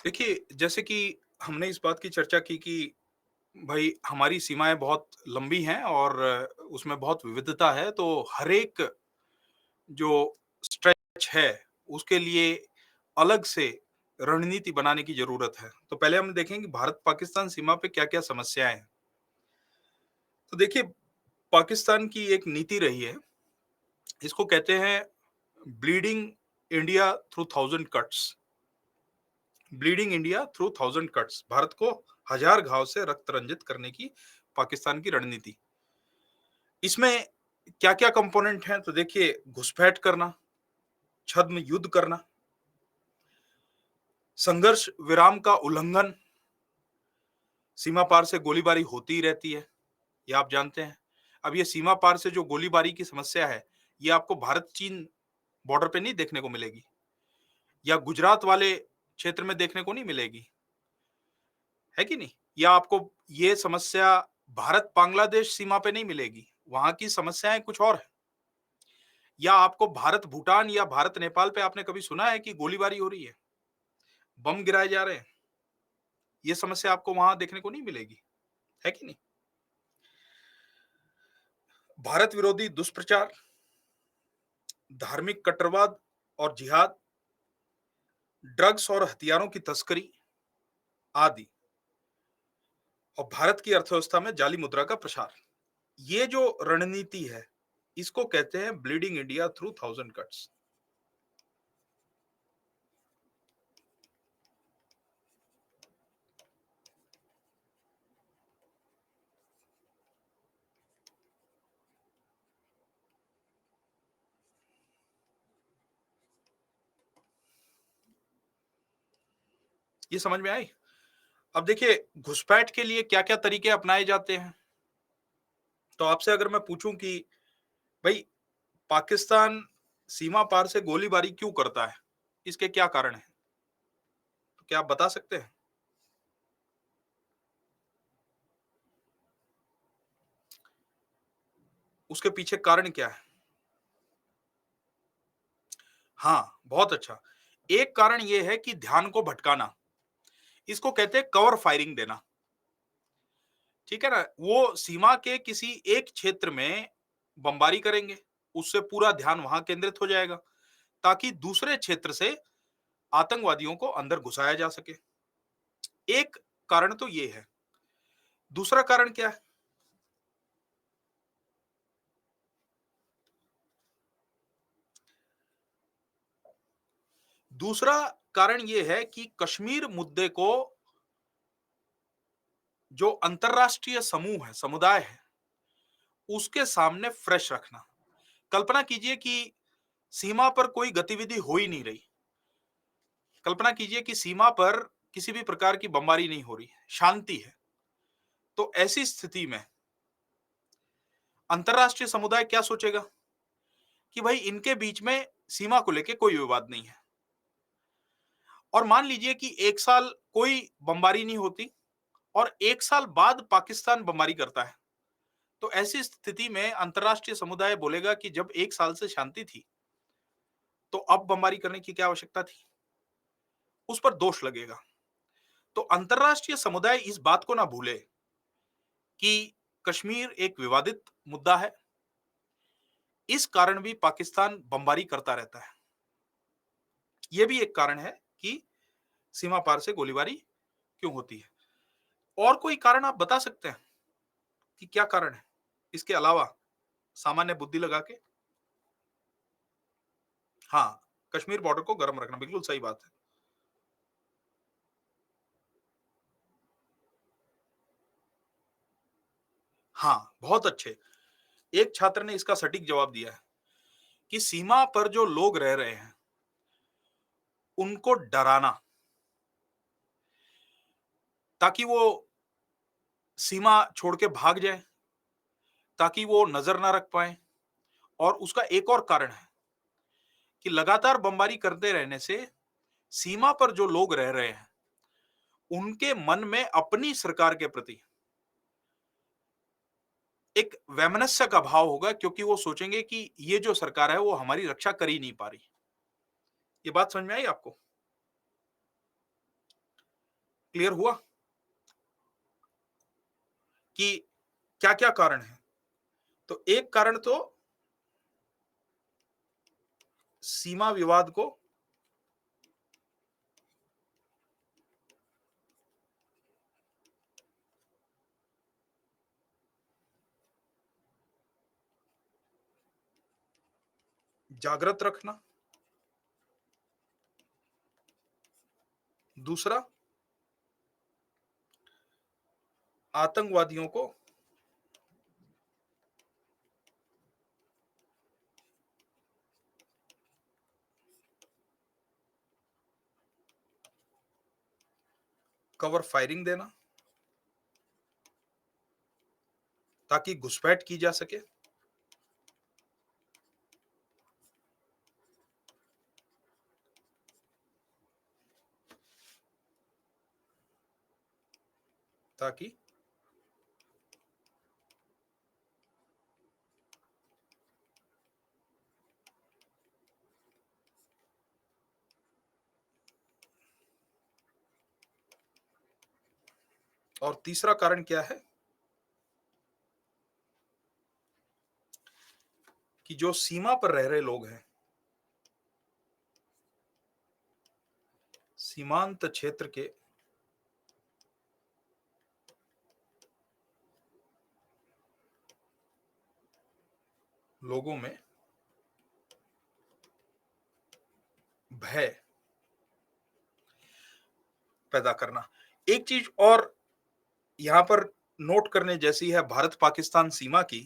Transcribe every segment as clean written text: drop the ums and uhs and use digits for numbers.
देखिए, जैसे कि हमने इस बात की चर्चा की कि भई हमारी सीमाएँ बहुत लंबी हैं और उसमें बहुत विविधता है, तो हर एक जो स्ट्रेच है, उसके लिए अलग से रणनीति बनाने की ज़रूरत है। तो पहले हम देखें कि भारत-पाकिस्तान सीमा पे क्या-क्या समस्याएँ हैं। तो देखिए, पाकिस्तान की एक नीति रही है, इसको कहते हैं bleeding India through thousand cuts. Bleeding India through thousand cuts, Bharat को हज़ार घाव से रक्त रंजित करने की पाकिस्तान की रणनीति। इसमें क्या-क्या कंपोनेंट हैं? तो देखिए, घुसपैठ करना, छद्म युद्ध करना, संघर्ष विराम का उल्लंघन, सीमा पार से गोलीबारी होती ही रहती है, ये आप जानते हैं। अब ये सीमा पार से जो गोलीबारी की समस्या है, ये आपको भारत-चीन बॉर्डर पे नहीं देखने को मिलेगी या गुजरात वाले क्षेत्र में देखने को नहीं मिलेगी, है कि नहीं? या आपको ये समस्या भारत-बांग्लादेश सीमा पे नहीं मिलेगी, वहाँ की समस्याएँ कुछ और हैं। या आपको भारत-भूटान या भारत-नेपाल पे आपने कभी सुना है कि गोलीबारी हो रही है, बम गिराए जा रहे हैं? ये समस्या आपको वहाँ देखने को नहीं मिलेगी, है कि नहीं? भारत विरोधी दुष्प्रचार, धार्मिक कट्टरवाद और जिहाद, ड्रग्स और हथियारों की तस्करी आदि और भारत की अर्थव्यवस्था में जाली मुद्रा का प्रसार। ये जो रणनीति है, इसको कहते हैं bleeding India through thousand cuts. ये समझ में आई? अब देखिए, घुसपैठ के लिए क्या-क्या तरीके अपनाए जाते हैं? तो आपसे अगर मैं पूछूं कि भाई पाकिस्तान सीमा पार से गोलीबारी क्यों करता है? इसके क्या कारण हैं? तो क्या आप बता सकते हैं? उसके पीछे कारण क्या है? हाँ, बहुत अच्छा। एक कारण ये है कि ध्यान को भटकाना। इसको कहते हैं कवर फायरिंग देना। ठीक है ना? वो सीमा के किसी एक क्षेत्र में बमबारी करेंगे, उससे पूरा ध्यान वहां केंद्रित हो जाएगा, ताकि दूसरे क्षेत्र से आतंकवादियों को अंदर घुसाया जा सके। एक कारण तो ये है। दूसरा कारण क्या है? दूसरा कारण ये है कि कश्मीर मुद्दे को जो अंतरराष्ट्रीय समूह है, समुदाय है, उसके सामने फ्रेश रखना। कल्पना कीजिए कि सीमा पर कोई गतिविधि हो ही नहीं रही। कल्पना कीजिए कि सीमा पर किसी भी प्रकार की बमबारी नहीं हो रही है, शांति है। तो ऐसी स्थिति में अंतरराष्ट्रीय समुदाय क्या सोचेगा कि भाई इनके बीच में सीमा को लेके कोई विवाद नहीं है। और मान लीजिए कि 1 साल कोई बमबारी नहीं होती और 1 साल बाद पाकिस्तान बमबारी करता है। तो ऐसी स्थिति में अंतरराष्ट्रीय समुदाय बोलेगा कि जब 1 साल से शांति थी, तो अब बमबारी करने की क्या आवश्यकता थी? उस पर दोष लगेगा। तो अंतरराष्ट्रीय समुदाय इस बात को ना भूले कि कश्मीर एक विवादित मुद्दा है। इस कारण भी पाकिस्तान बमबारी करता रहता है। यह भी एक कारण है कि सीमा पार से गोलीबारी क्यों होती है। और कोई कारण आप बता सकते हैं कि क्या कारण है? इसके अलावा सामान्य बुद्धि लगा के? हाँ, कश्मीर बॉर्डर को गर्म रखना, बिल्कुल सही बात है। हाँ, बहुत अच्छे। एक छात्र ने इसका सटीक जवाब दिया है कि सीमा पर जो लोग रह रहे हैं, उनको डराना, ताकि वो सीमा छोड़ के भाग जाएँ, ताकि वो नज़र ना रख पाएँ। और उसका एक और कारण है कि लगातार बमबारी करते रहने से सीमा पर जो लोग रह रहे हैं, उनके मन में अपनी सरकार के प्रति एक वैमनस्य का भाव होगा, क्योंकि वो सोचेंगे कि ये जो सरकार है वो हमारी रक्षा कर ही नहीं पा रही। ये बात समझ में आई आपको? क्लियर हुआ कि क्या-क्या कारण है? तो एक कारण तो सीमा विवाद को जागृत रखना, दूसरा आतंकवादियों को कवर फायरिंग देना ताकि घुसपैठ की जा सके। ताकि और तीसरा कारण क्या है कि जो सीमा पर रह रहे लोग हैं, सीमांत क्षेत्र के लोगों में भय पैदा करना। एक चीज और यहां पर नोट करने जैसी है भारत पाकिस्तान सीमा की।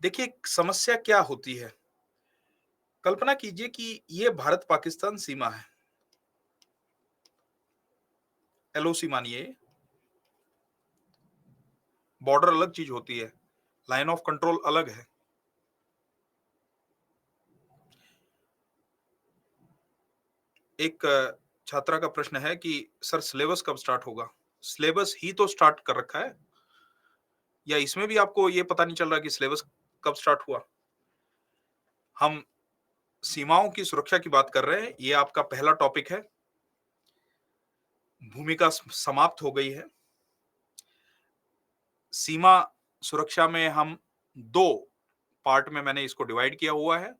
देखिए समस्या क्या होती है। कल्पना कीजिए कि ये भारत पाकिस्तान सीमा है, एलओसी मानिए। बॉर्डर अलग चीज होती है, लाइन ऑफ कंट्रोल अलग है। एक छात्रा का प्रश्न है कि सर सिलेबस कब स्टार्ट होगा? सिलेबस ही तो स्टार्ट कर रखा है, या इसमें भी आपको ये पता नहीं चल रहा कि सिलेबस कब स्टार्ट हुआ? हम सीमाओं की सुरक्षा की बात कर रहे हैं, ये आपका पहला टॉपिक है। भूमिका समाप्त हो गई है। सीमा सुरक्षा में हम दो पार्ट में मैंने इसको डिवाइड किया हुआ है।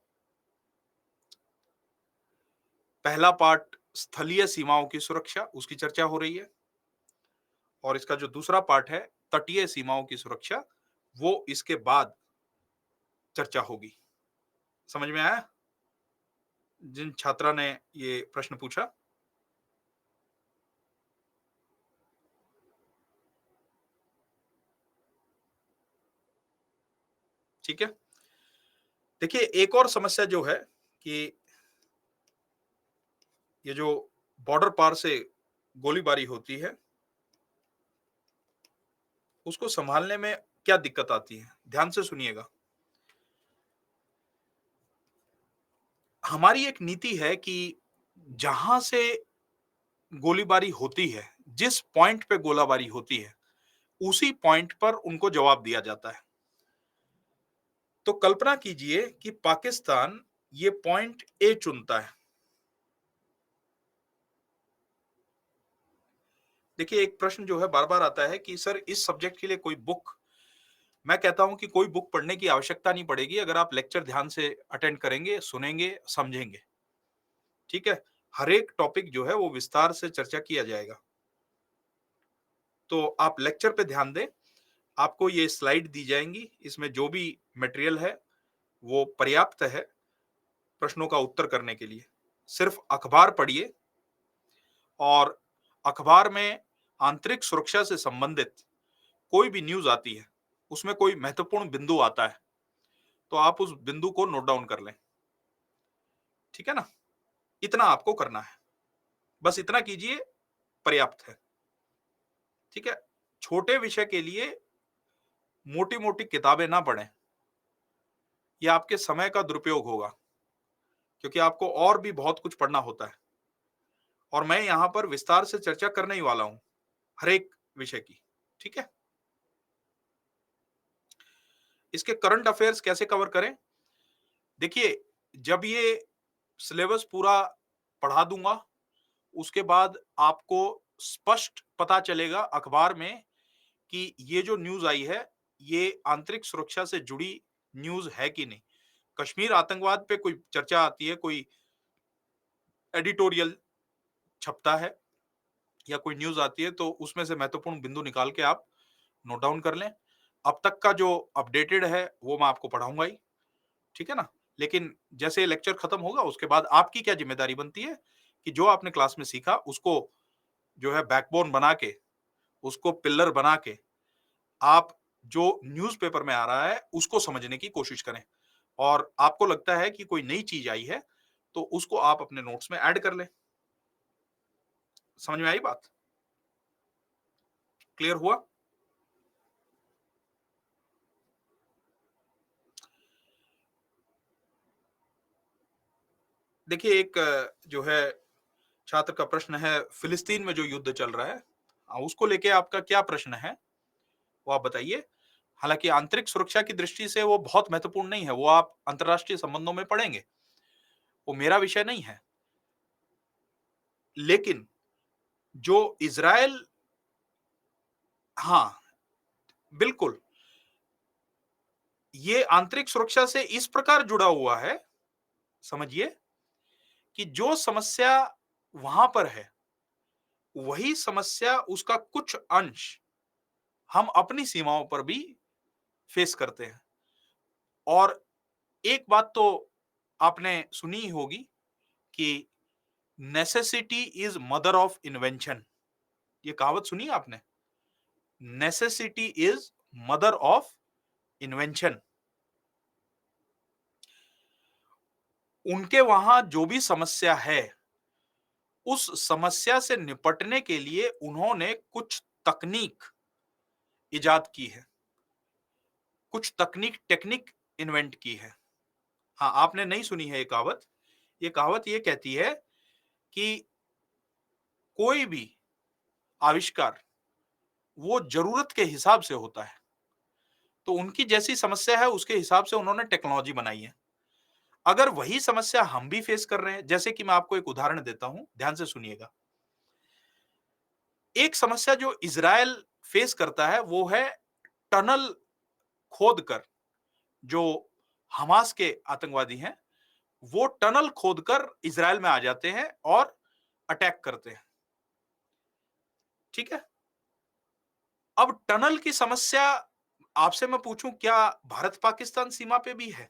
पहला पार्ट स्थलीय सीमाओं की सुरक्षा, उसकी चर्चा हो रही है, और इसका जो दूसरा पार्ट है तटीय सीमाओं की सुरक्षा, वो इसके बाद चर्चा होगी। समझ में आया जिन छात्रा ने ये प्रश्न पूछा? ठीक है। देखिए एक और समस्या जो है कि ये जो बॉर्डर पार से गोलीबारी होती है, उसको संभालने में क्या दिक्कत आती है, ध्यान से सुनिएगा। हमारी एक नीति है कि जहां से गोलीबारी होती है, जिस पॉइंट पे गोलाबारी होती है, उसी पॉइंट पर उनको जवाब दिया जाता है। तो कल्पना कीजिए कि पाकिस्तान ये पॉइंट ए चुनता है। देखिए एक प्रश्न जो है बार बार आता है कि सर इस सब्जेक्ट के लिए कोई बुक। मैं कहता हूं कि कोई बुक पढ़ने की आवश्यकता नहीं पड़ेगी अगर आप लेक्चर ध्यान से अटेंड करेंगे, सुनेंगे, समझेंगे। ठीक है। हर एक टॉपिक जो है वो विस्तार से चर्चा किया जाएगा। तो आप लेक्चर पे ध्यान दें। आपको ये स्लाइड दी जाएंगी, इसमें जो भी मटेरियल है वो पर्याप्त है प्रश्नों का उत्तर करने के लिए। सिर्फ अखबार पढ़िए, और अखबार में आंतरिक सुरक्षा से संबंधित कोई भी न्यूज आती है, उसमें कोई महत्वपूर्ण बिंदु आता है, तो आप उस बिंदु को नोट डाउन कर लें। ठीक है ना? इतना आपको करना है, बस इतना कीजिए, पर्याप्त है। ठीक है। छोटे विषय के लिए मोटी मोटी किताबें ना पढ़ें, यह आपके समय का दुरुपयोग होगा, क्योंकि आपको और भी बहुत कुछ पढ़ना होता है, और मैं यहां पर विस्तार से चर्चा करने ही वाला हूं हर एक विषय की। ठीक है। इसके करंट अफेयर्स कैसे कवर करें? देखिए जब ये सिलेबस पूरा पढ़ा दूंगा, उसके बाद आपको स्पष्ट पता चलेगा अखबार में कि ये जो न्यूज़ आई है, ये आंतरिक सुरक्षा से जुड़ी न्यूज़ है कि नहीं। कश्मीर आतंकवाद पे कोई चर्चा आती है, कोई एडिटोरियल छपता है या कोई न्यूज़ आती है, तो उसमें से महत्वपूर्ण बिंदु निकाल के आप नोट डाउन कर लें। अब तक का जो अपडेटेड है, वो मैं आपको पढ़ाऊँगा ही, ठीक है ना? लेकिन जैसे लेक्चर खत्म होगा, उसके बाद आपकी क्या ज़िम्मेदारी बनती है कि जो आपने क्लास में सीखा, उसको जो है बैकबोन बना के, उसको पिलर बना के, आप जो न्यूज़पेपर में आ रहा है, उसको समझने की कोशिश करें। और आपको लगता है कि कोई नई चीज़ आई है, तो उसको आप अपने नोट्स में ऐड कर लें। समझ में आई बात? क्लियर हुआ? देखिए, एक जो है छात्र का प्रश्न है, फिलिस्तीन में जो युद्ध चल रहा है, उसको लेके आपका क्या प्रश्न है? वो आप बताइए। हालाँकि आंतरिक सुरक्षा की दृष्टि से वो बहुत महत्वपूर्ण नहीं है, वो आप अंतर्राष्ट्रीय संबंधों में पढ़ेंगे। वो मेरा विषय नहीं है। लेकिन जो इज़राइल, हाँ, बिल्कुल। ये आंतरिक सुरक्षा से इस प्रकार जुड़ा हुआ है, समझिए, कि जो समस्या वहाँ पर है, वही समस्या उसका कुछ अंश हम अपनी सीमाओं पर भी फेस करते हैं। और एक बात तो आपने सुनी ही होगी कि necessity is mother of invention. ये कहावत सुनी है आपने? Necessity is mother of invention. उनके वहां जो भी समस्या है, उस समस्या से निपटने के लिए उन्होंने कुछ तकनीक इजाद की है, कुछ टेक्निक इन्वेंट की है। हाँ, आपने नहीं सुनी है ये कहावत। ये कहावत ये कहती है कि कोई भी आविष्कार वो जरूरत के हिसाब से होता है। तो उनकी जैसी समस्या है, उसके हिसाब से उन्होंने टेक्नोलॉजी बनाई है। अगर वही समस्या हम भी फेस कर रहे हैं, जैसे कि मैं आपको एक उदाहरण देता हूं, ध्यान से सुनिएगा। एक समस्या जो इज़राइल फेस करता है, वो है टनल खोदकर, जो हमास के आतंकवादी हैं, वो टनल खोदकर इज़राइल में आ जाते हैं और अटैक करते हैं। ठीक है? अब टनल की समस्या आपसे मैं पूछूं, क्या भारत पाकिस्तान सीमा पे भी है?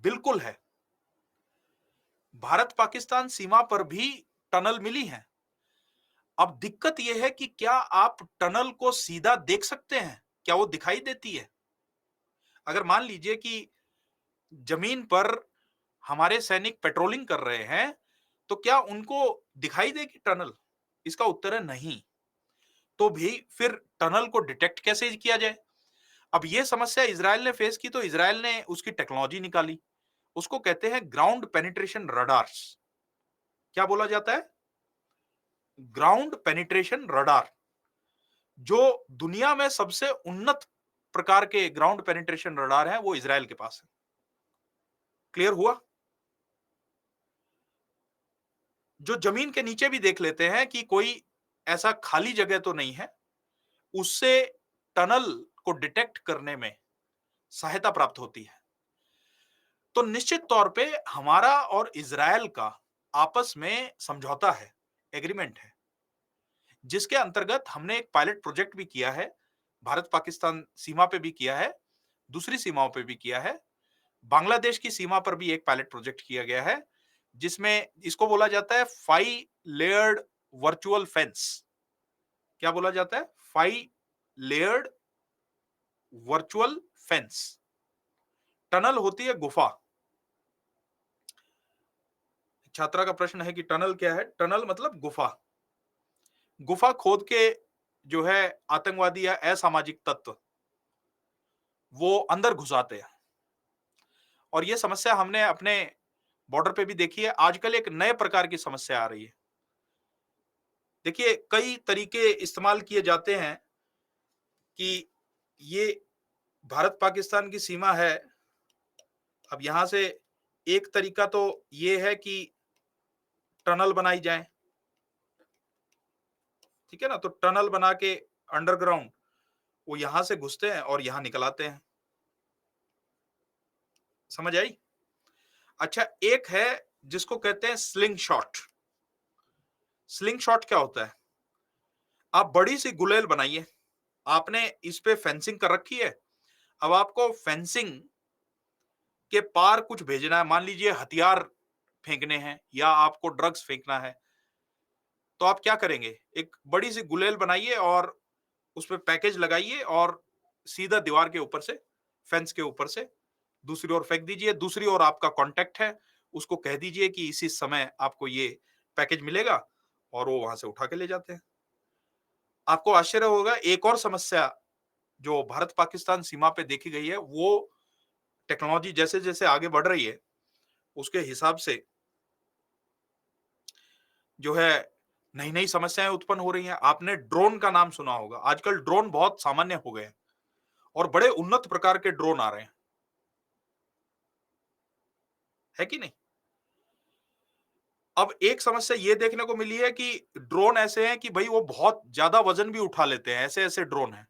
बिल्कुल है। भारत पाकिस्तान सीमा पर भी टनल मिली है। अब दिक्कत यह है कि क्या आप टनल को सीधा देख सकते हैं? क्या वो दिखाई देती है? अगर मान लीजिए कि जमीन पर हमारे सैनिक पेट्रोलिंग कर रहे हैं, तो क्या उनको दिखाई देगी टनल? इसका उत्तर है नहीं। तो भी फिर टनल को डिटेक्ट कैसे किया जाए? अब यह समस्या इज़राइल ने फेस की, तो इज़राइल ने उसकी टेक्नोलॉजी निकाली। उसको कहते हैं ग्राउंड पेनिट्रेशन रडार्स। क्या बोला जाता है? Ground penetration radar. जो दुनिया में सबसे उन्नत प्रकार के ग्राउंड पेनिट्रेशन रडार हैं, वो इज़राइल के पास है। क्लियर हुआ? जो जमीन के नीचे भी देख लेते हैं कि कोई ऐसा खाली जगह तो नहीं है, उससे टनल को डिटेक्ट करने में सहायता प्राप्त होती है। तो निश्चित तौर पे हमारा और इज़राइल का आपस में समझौता है, एग्रीमेंट है, जिसके अंतर्गत हमने एक पायलट प्रोजेक्ट भी किया है। भारत पाकिस्तान सीमा पे भी किया है, दूसरी सीमाओं पे भी किया है। बांग्लादेश की सीमा पर भी एक पायलट प्रोजेक्ट किया गया है, जिसमें इसको बोला जाता है 5 लेयर्ड वर्चुअल फेंस। क्या बोला जाता है? 5 लेयर्ड वर्चुअल फेंस। टनल होती है गुफा। छात्रा का प्रश्न है कि टनल क्या है? टनल मतलब गुफा। गुफा खोद के जो है आतंकवादी या असामाजिक तत्व वो अंदर घुसाते हैं। और ये समस्या हमने अपने बॉर्डर पे भी देखी है। आजकल एक नए प्रकार की समस्या आ रही है। देखिए, कई तरीके इस्तेमाल किए जाते हैं कि ये भारत पाकिस्तान की सीमा है। अब यहां से एक तरीका तो ये है कि टनल बनाई जाए, ठीक है ना? तो टनल बना के अंडरग्राउंड वो यहां से घुसते हैं और यहां निकल आते हैं। समझ आई? अच्छा, एक है जिसको कहते हैं स्लिंग शॉट। स्लिंग शॉट क्या होता है? आप बड़ी सी गुलेल बनाइए, आपने इस पे फेंसिंग कर रखी है। अब आपको फेंसिंग के पार कुछ भेजना है, मान लीजिए हथियार फेंकने हैं या आपको ड्रग्स फेंकना है, तो आप क्या करेंगे? एक बड़ी सी गुलेल बनाइए और उसपे पैकेज लगाइए और सीधा दीवार के ऊपर से, फेंस के ऊपर से दूसरी ओर फेंक दीजिए। दूसरी ओर आपका कॉन्टैक्ट है, उसको कह दीजिए कि इसी समय आपको ये पैकेज मिलेगा, और वो वहां से उठा के ले जाते हैं। आपको आश्चर्य होगा, एक और समस्या जो भारत पाकिस्तान सीमा पे देखी गई है, वो टेक्नोलॉजी जैसे जैसे आगे बढ़ रही है उसके हिसाब से जो है नई नई समस्याएं उत्पन्न हो रही हैं। आपने ड्रोन का नाम सुना होगा, आजकल ड्रोन बहुत सामान्य हो गए हैं और बड़े उन्नत प्रकार के ड्रोन आ रहे हैं, है कि नहीं? अब एक समस्या ये देखने को मिली है कि ड्रोन ऐसे हैं कि भाई वो बहुत ज्यादा वजन भी उठा लेते हैं, ऐसे ऐसे ड्रोन हैं।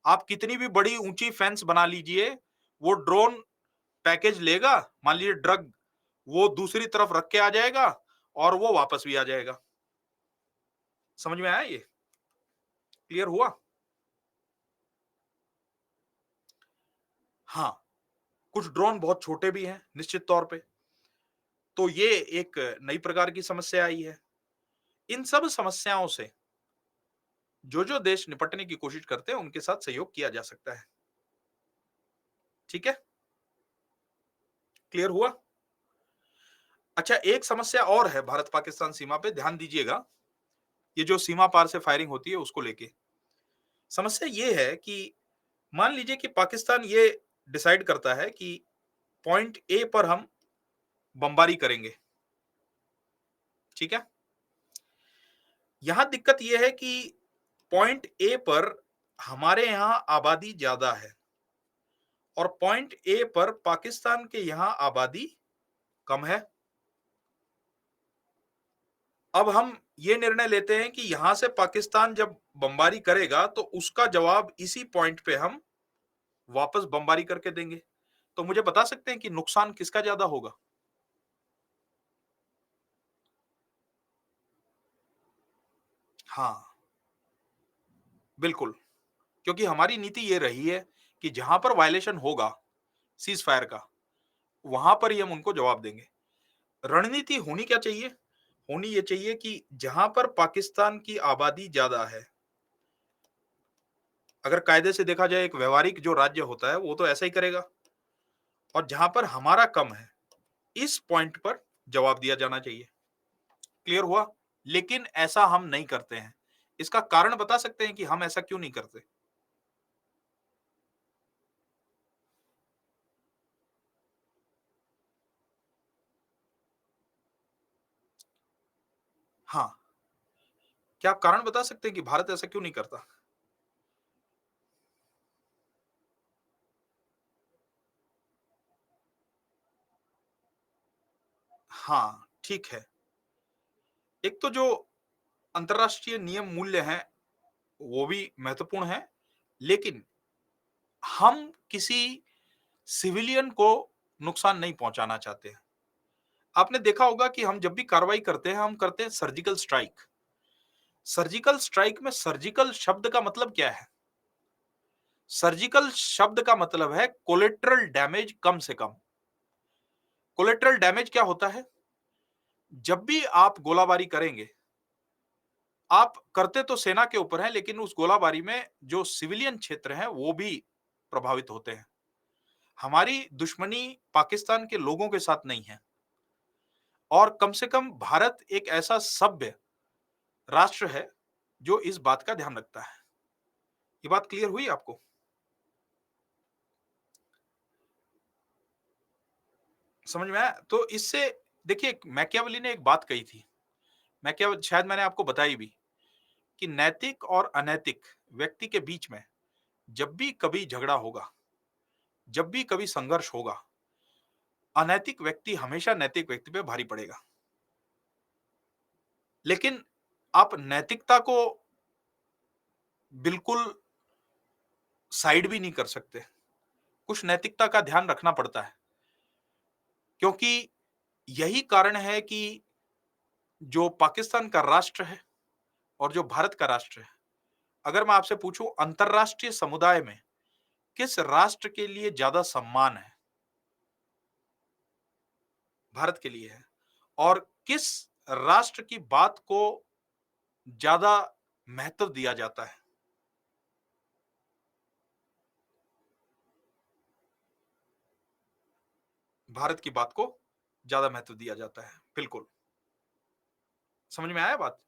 आप कितनी भी बड़ी ऊंची फेंस बना लीजिए, वो ड्रोन पैकेज लेगा, मान लीजिए ड्रग, वो दूसरी तरफ रख के आ जाएगा और वो वापस भी आ जाएगा। समझ में आया? ये क्लियर हुआ? हाँ, कुछ ड्रोन बहुत छोटे भी हैं निश्चित तौर पे। तो ये एक नई प्रकार की समस्या आई है। इन सब समस्याओं से जो देश निपटने की कोशिश करते हैं उनके साथ सहयोग किया जा सकता है। ठीक है? क्लियर हुआ? अच्छा, एक समस्या और है भारत पाकिस्तान सीमा पे, ध्यान दीजिएगा। ये जो सीमा पार से फायरिंग होती है उसको लेके समस्या ये है कि मान लीजिए कि पाकिस्तान ये डिसाइड करता है कि पॉइंट ए पर हम बमबारी करेंगे, ठीक है? यहां दिक्कत यह है कि पॉइंट ए पर हमारे यहां आबादी ज्यादा है और पॉइंट ए पर पाकिस्तान के यहां आबादी कम है। अब हम ये निर्णय लेते हैं कि यहां से पाकिस्तान जब बमबारी करेगा तो उसका जवाब इसी पॉइंट पे हम वापस बमबारी करके देंगे। तो मुझे बता सकते हैं कि नुकसान किसका ज्यादा होगा? हाँ, बिल्कुल। क्योंकि हमारी नीति ये रही है कि जहां पर वायलेशन होगा सीज फायर का, वहां पर ही हम उनको जवाब देंगे। रणनीति होनी क्या चाहिए? होनी ये चाहिए कि जहां पर पाकिस्तान की आबादी ज्यादा है, अगर कायदे से देखा जाए एक व्यवहारिक जो राज्य होता है वो तो ऐसा ही करेगा, और जहां पर हमारा कम है इस पॉइंट पर जवाब दिया जाना चाहिए। क्लियर हुआ? लेकिन ऐसा हम नहीं करते हैं। इसका कारण बता सकते हैं कि हम ऐसा क्यों नहीं करते? हाँ, क्या आप कारण बता सकते हैं कि भारत ऐसा क्यों नहीं करता? हाँ, ठीक है। एक तो जो अंतरराष्ट्रीय नियम मूल्य हैं वो भी महत्वपूर्ण है, लेकिन हम किसी सिविलियन को नुकसान नहीं पहुंचाना चाहते हैं। आपने देखा होगा कि हम जब भी कार्रवाई करते हैं हम करते हैं सर्जिकल स्ट्राइक। सर्जिकल स्ट्राइक में सर्जिकल शब्द का मतलब क्या है? सर्जिकल शब्द का मतलब है कोलेटरल डैमेज कम से कम। कोलेटरल डैमेज क्या होता है? जब भी आप गोलाबारी करेंगे, आप करते तो सेना के ऊपर है, लेकिन उस गोलाबारी में जो सिविलियन क्षेत्र हैं वो भी प्रभावित होते हैं। हमारी दुश्मनी पाकिस्तान के लोगों के साथ नहीं है, और कम से कम भारत एक ऐसा सभ्य राष्ट्र है जो इस बात का ध्यान रखता है। ये बात क्लियर हुई आपको? समझ में आया? तो इससे देखिए, मैकियावेली ने एक बात कही थी, मैकियावेली शायद मैंने आपको बताई भी, कि नैतिक और अनैतिक व्यक्ति के बीच में जब भी कभी झगड़ा होगा, जब भी कभी संघर्ष होगा, अनैतिक व्यक्ति हमेशा नैतिक व्यक्ति पे भारी पड़ेगा। लेकिन आप नैतिकता को बिल्कुल साइड भी नहीं कर सकते। कुछ नैतिकता का ध्यान रखना पड़ता है, क्योंकि यही कारण है कि जो पाकिस्तान का राष्ट्र है और जो भारत का राष्ट्र है, अगर मैं आपसे पूछूं अंतर्राष्ट्रीय समुदाय में किस राष्ट्र के लिए ज्यादा सम्मान है? भारत के लिए है। और किस राष्ट्र की बात को ज्यादा महत्व दिया जाता है? भारत की बात को ज्यादा महत्व दिया जाता है। बिल्कुल, समझ में आया बात?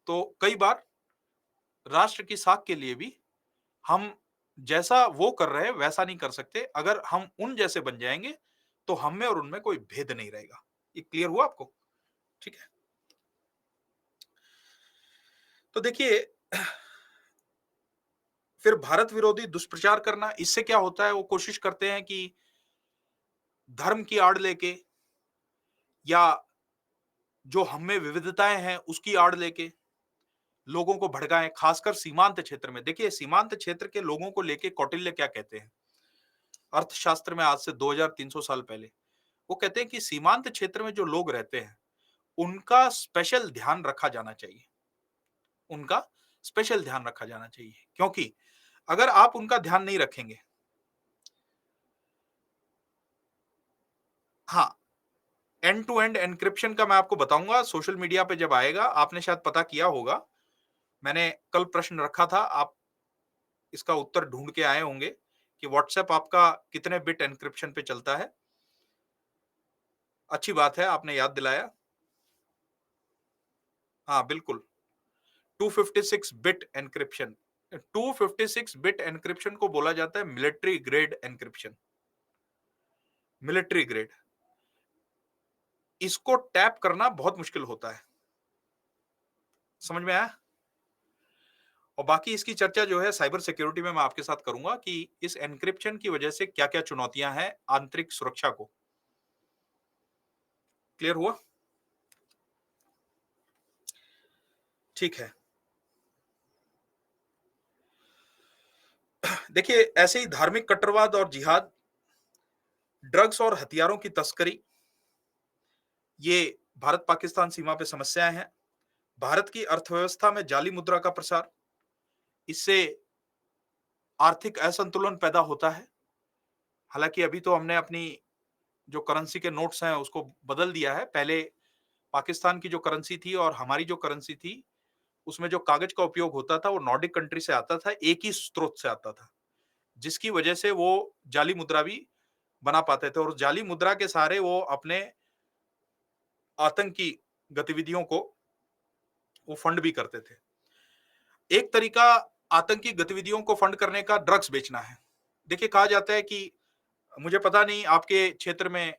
तो कई बार राष्ट्र की साख के लिए भी हम जैसा वो कर रहे हैं वैसा नहीं कर सकते। अगर हम उन जैसे बन जाएंगे तो हम में और उनमें कोई भेद नहीं रहेगा। ये क्लियर हुआ आपको? ठीक है। तो देखिए, फिर भारत विरोधी दुष्प्रचार करना, इससे क्या होता है? वो कोशिश करते हैं कि धर्म की आड़ लेके या जो हम में विविधताएं हैं उसकी आड़ लेके लोगों को भड़काएं, खासकर सीमांत क्षेत्र में। देखिए, सीमांत क्षेत्र के लोगों को लेके कौटिल्य क्या कहते हैं अर्थशास्त्र में, आज से 2300 साल पहले? वो कहते हैं कि सीमांत क्षेत्र में जो लोग रहते हैं उनका स्पेशल ध्यान रखा जाना चाहिए। उनका स्पेशल ध्यान रखा जाना चाहिए, क्योंकि अगर आप उनका ध्यान नहीं रखेंगे। हाँ, एंड टू एंड एन्क्रिप्शन का मैं आपको बताऊंगा सोशल मीडिया पे जब आएगा। आपने शायद पता किया होगा, मैंने कल प्रश्न रखा था, आप इसका उत्तर ढूंढ के आए होंगे कि व्हाट्सएप आपका कितने बिट एन्क्रिप्शन पे चलता है। अच्छी बात है, आपने याद दिलाया। हाँ बिल्कुल, 256 बिट एन्क्रिप्शन। 256 बिट एन्क्रिप्शन को बोला जाता है military grade encryption. Military grade, इसको टैप करना बहुत मुश्किल होता है। समझ में आया? और बाकी इसकी चर्चा जो है साइबर सिक्योरिटी में मैं आपके साथ करूंगा कि इस एन्क्रिप्शन की वजह से क्या क्या चुनौतियां हैं आंतरिक सुरक्षा को। क्लियर हुआ? ठीक है। देखिए, ऐसे ही धार्मिक कट्टरवाद और जिहाद, ड्रग्स और हथियारों की तस्करी, ये भारत पाकिस्तान सीमा पे समस्याएं हैं। भारत की अर्थव्यवस्था में जाली मुद्रा का प्रसार, इससे आर्थिक असंतुलन पैदा होता है। हालांकि अभी तो हमने अपनी जो करेंसी के नोट्स हैं उसको बदल दिया है। पहले पाकिस्तान की जो करेंसी थी और हमारी जो करेंसी थी, उसमें जो कागज का उपयोग होता था वो नॉर्डिक कंट्री से आता था, एक ही स्रोत से आता था, जिसकी वजह से वो जाली मुद्रा भी बना पाते थे और जाली मुद्रा के सहारे वो अपने आतंकी गतिविधियों को वो फंड भी करते थे। एक तरीका आतंकी गतिविधियों को फंड करने का ड्रग्स बेचना है। देखिए, कहा जाता है कि, मुझे पता नहीं आपके क्षेत्र में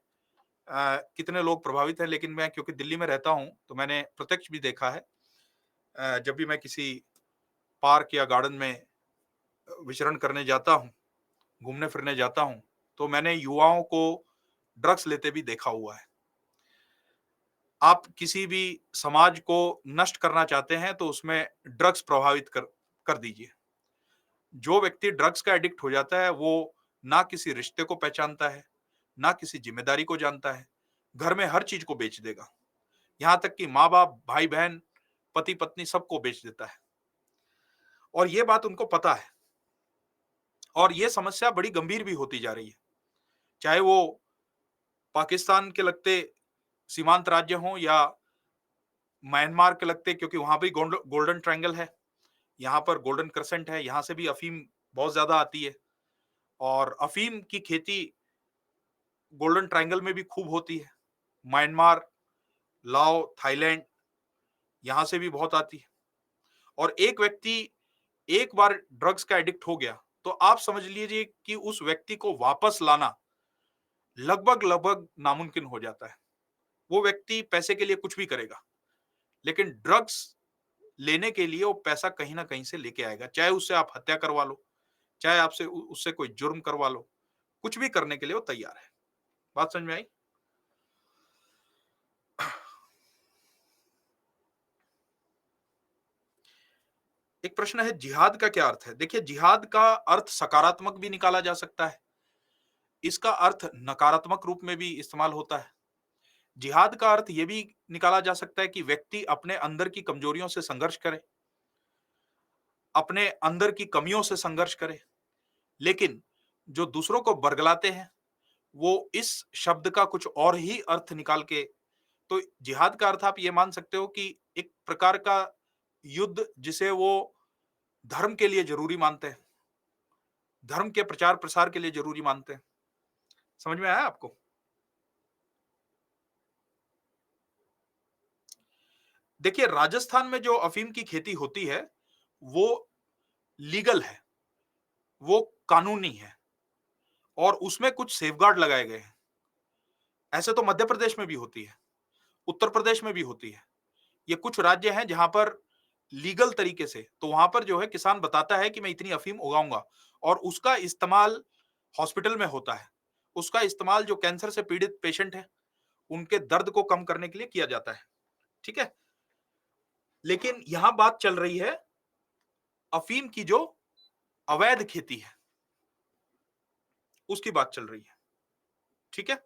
कितने लोग प्रभावित हैं, लेकिन मैं क्योंकि दिल्ली में रहता हूं तो मैंने प्रत्यक्ष भी देखा है। जब भी मैं किसी पार्क या गार्डन में विचरण करने जाता हूं, घूमने फिरने जाता हूं, तो मैंने युवाओं को ड्रग्स लेते भी देखा हुआ है। आप किसी भी समाज को नष्ट करना चाहते हैं तो उसमें ड्रग्स प्रभावित कर कर दीजिए। जो व्यक्ति ड्रग्स का एडिक्ट हो जाता है वो ना किसी रिश्ते को पहचानता है, ना किसी जिम्मेदारी को जानता है, घर में हर चीज को बेच देगा, यहाँ तक कि माँ बाप, भाई बहन, पति पत्नी सबको बेच देता है। और ये बात उनको पता है, और ये समस्या बड़ी गंभीर भी होती जा रही है। चाहे वो पाकिस्तान के लगते सीमांत राज्य हों या म्यांमार के लगते, क्योंकि वहां भी गोल्डन ट्रायंगल है, यहाँ पर गोल्डन क्रेसेंट है, यहाँ से भी अफीम बहुत ज्यादा आती है। और अफीम की खेती गोल्डन ट्रायंगल में भी खूब होती है। म्यांमार, लाओ, थाईलैंड, यहां से भी बहुत आती है। और एक व्यक्ति एक बार ड्रग्स का एडिक्ट हो गया तो आप समझ लीजिए कि उस व्यक्ति को वापस लाना लगभग लगभग नामुमकिन हो जाता है। वो व्यक्ति पैसे के लिए कुछ भी करेगा, लेकिन ड्रग्स लेने के लिए वो पैसा कहीं ना कहीं से लेके आएगा। चाहे उससे आप हत्या करवा लो, चाहे आपसे उससे कोई जुर्म करवा लो, कुछ भी करने के लिए वो तैयार है। बात समझ में आई? एक प्रश्न है जिहाद का क्या अर्थ है? देखिए जिहाद का अर्थ सकारात्मक भी निकाला जा सकता है। इसका अर्थ नकारात्मक रूप में भी इस्तेमाल होता है। जिहाद का अर्थ ये भी निकाला जा सकता है कि व्यक्ति अपने अंदर की कमजोरियों से संघर्ष करे, अपने अंदर की कमियों से संघर्ष करे। लेकिन जो दूसरों को बरगलाते हैं, वो इस शब्द का कुछ और ही अर्थ निकाल के, तो जिहाद का अर्थ आप ये मान सकते हो कि एक प्रकार का युद्ध जिसे वो धर्म के लिए ज़रूरी मानते हैं, धर्म के प्रचार-प्रसार के लिए ज़रूरी मानते हैं। समझ में आया आपको? देखिए राजस्थान में जो अफ़ीम की खेती होती है, वो लीगल है, वो कानूनी है और उसमें कुछ सेफगार्ड लगाए गए हैं। ऐसे तो मध्य प्रदेश में भी होती है, उत्तर प्रदेश में भी होती है। ये कुछ राज्य हैं जहाँ पर लीगल तरीके से, तो वहाँ पर जो है किसान बताता है कि मैं इतनी अफ़ीम उगाऊँगा और उसका इस्तेमाल हॉस्पिटल में होता है। उसका इस्तेमाल जो कैंसर से पीड़ित पेशेंट हैं, उनके दर्द को कम करने के लिए किया जाता है। ठीक है? लेकिन यहाँ बात चल रही है अफ़ीम की जो अवैध खेती है, उसकी बात चल रही है। ठीक है?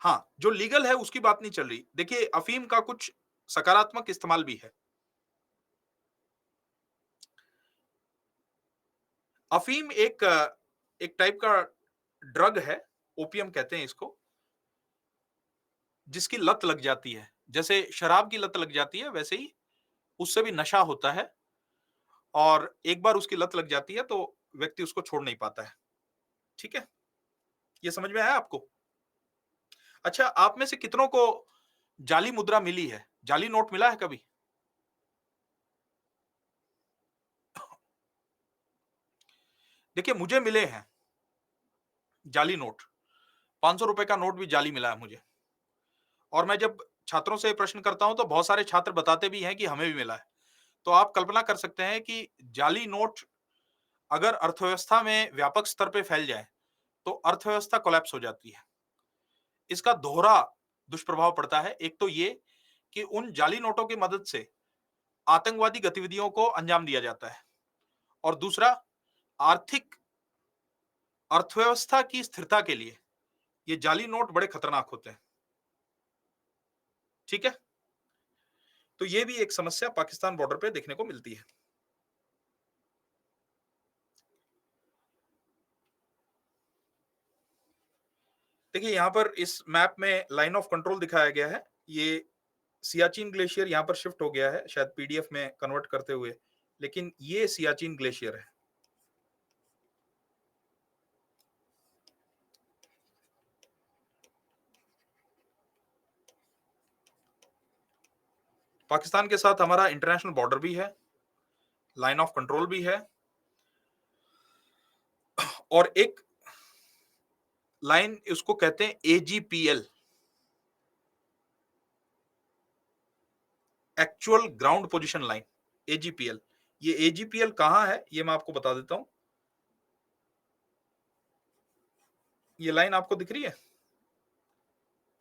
हाँ, जो लीगल है उसकी बात नहीं चल रही। देखिए अफ़ीम का कुछ सकारात्मक इस्तेमाल भी है। अफ़ीम एक टाइप का ड्रग है, ओपियम कहते हैं इसको, जिसकी लत लग जाती है। जैसे शराब की लत लग जाती है, वैसे ही उससे भी नशा होता है और एक बार उसकी लत लग जाती है तो व्यक्ति उसको छोड़ नहीं पाता है। ठीक है? ये समझ में आया आपको? अच्छा, आप में से कितनों को जाली मुद्रा मिली है? जाली नोट मिला है कभी? देखिए, मुझे मिले हैं जाली नोट। ₹500 का नोट भी जाली मिला है मुझे। और मैं जब छात्रों से प्रश्न करता हूँ, तो बहुत सारे छात्र बताते भी हैं कि हमें भी मिला है। तो आप कल्पना कर सकते हैं कि जाली नोट अगर अर्थव्यवस्था में व्यापक स्तर पे फैल जाए, तो अर्थव्यवस्था कोलैप्स हो जाती है। इसका दोहरा दुष्प्रभाव पड़ता है। एक तो ये कि उन जाली नोटों की मदद से आतंकवादी गतिविधियों को अंजाम दिया जाता है और दूसरा आर्थिक अर्थव्यवस्था की स्थिरता के लिए ये जाली नोट बड़े खतरनाक होते हैं। ठीक है? तो ये भी एक समस्या पाकिस्तान बॉर्डर पे देखने को मिलती है। देखिए यहाँ पर इस मैप में लाइन ऑफ कंट्रोल दिखाया गया है। ये सियाचिन ग्लेशियर यहाँ पर शिफ्ट हो गया है, शायद पीडीएफ में कन्वर्ट करते हुए, लेकिन ये सियाचिन ग्लेशियर है। पाकिस्तान के साथ हमारा इंटरनेशनल बॉर्डर भी है, लाइन ऑफ कंट्रोल भी है और एक लाइन उसको कहते हैं AGPL, actual ground position line, एजीपीएल। ये एजीपीएल कहां है ये मैं आपको बता देता हूं। ये लाइन आपको दिख रही है,